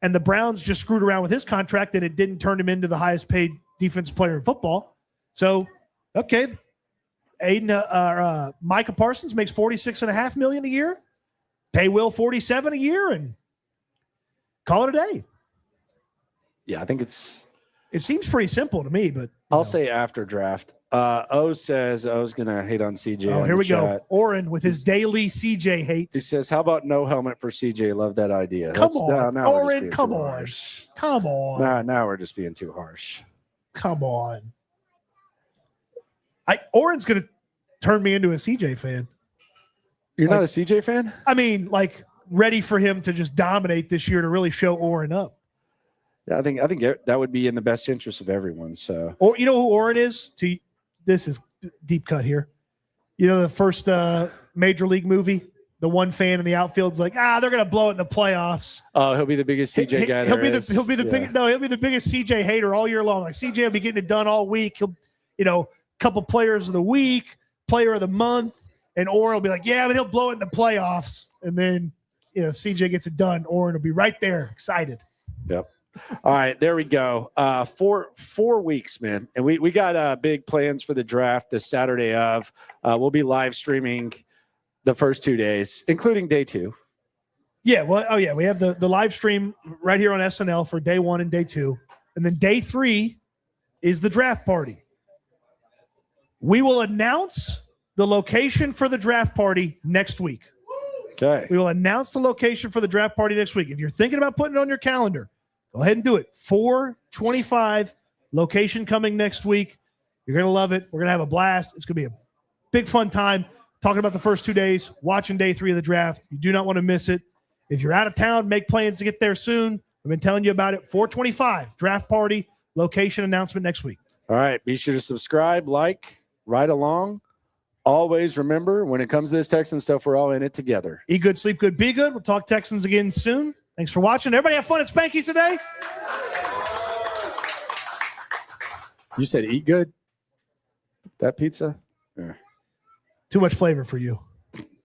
and the Browns just screwed around with his contract and it didn't turn him into the highest paid defensive player in football. So, okay, Micah Parsons makes $46.5 million a year. Pay Will $47 a year and call it a day. Yeah, I think it seems pretty simple to me, but I'll say after draft. O says I was gonna hate on CJ. Oh, here we go. Oren with his daily CJ hate. He says, "How about no helmet for CJ? Love that idea." Come on, Oren. Come on. Now we're just being too harsh. Come on. Oren's going to turn me into a CJ fan. You're not a CJ fan? I mean, ready for him to just dominate this year to really show Oren up. Yeah, I think that would be in the best interest of everyone. So, or you know who Oren is? This is deep cut here. You know the first Major League movie? The one fan in the outfield's like, they're going to blow it in the playoffs. Oh, he'll be the biggest CJ guy. He'll be the biggest CJ hater all year long. Like CJ will be getting it done all week. He'll, couple players of the week, player of the month, and Oren will be like, yeah, but he'll blow it in the playoffs. And then, if CJ gets it done, Oren will be right there, excited. Yep. All right, there we go. 4 weeks, man. And we got big plans for the draft the Saturday of. We'll be live streaming the first 2 days, including day 2. Yeah, we have the live stream right here on SNL for day 1 and day 2. And then day 3 is the draft party. We will announce the location for the draft party next week. Okay. We will announce the location for the draft party next week. If you're thinking about putting it on your calendar, go ahead and do it. 4/25, location coming next week. You're going to love it. We're going to have a blast. It's going to be a big fun time talking about the first 2 days, watching day 3 of the draft. You do not want to miss it. If you're out of town, make plans to get there soon. I've been telling you about it. 4/25, draft party, location announcement next week. All right. Be sure to subscribe, like, ride along. Always remember, when it comes to this Texan stuff, we're all in it together. Eat good, sleep good, be good. We'll talk Texans again soon. Thanks for watching. Everybody have fun at Spanky's today. You said eat good? That pizza? Yeah. Too much flavor for you.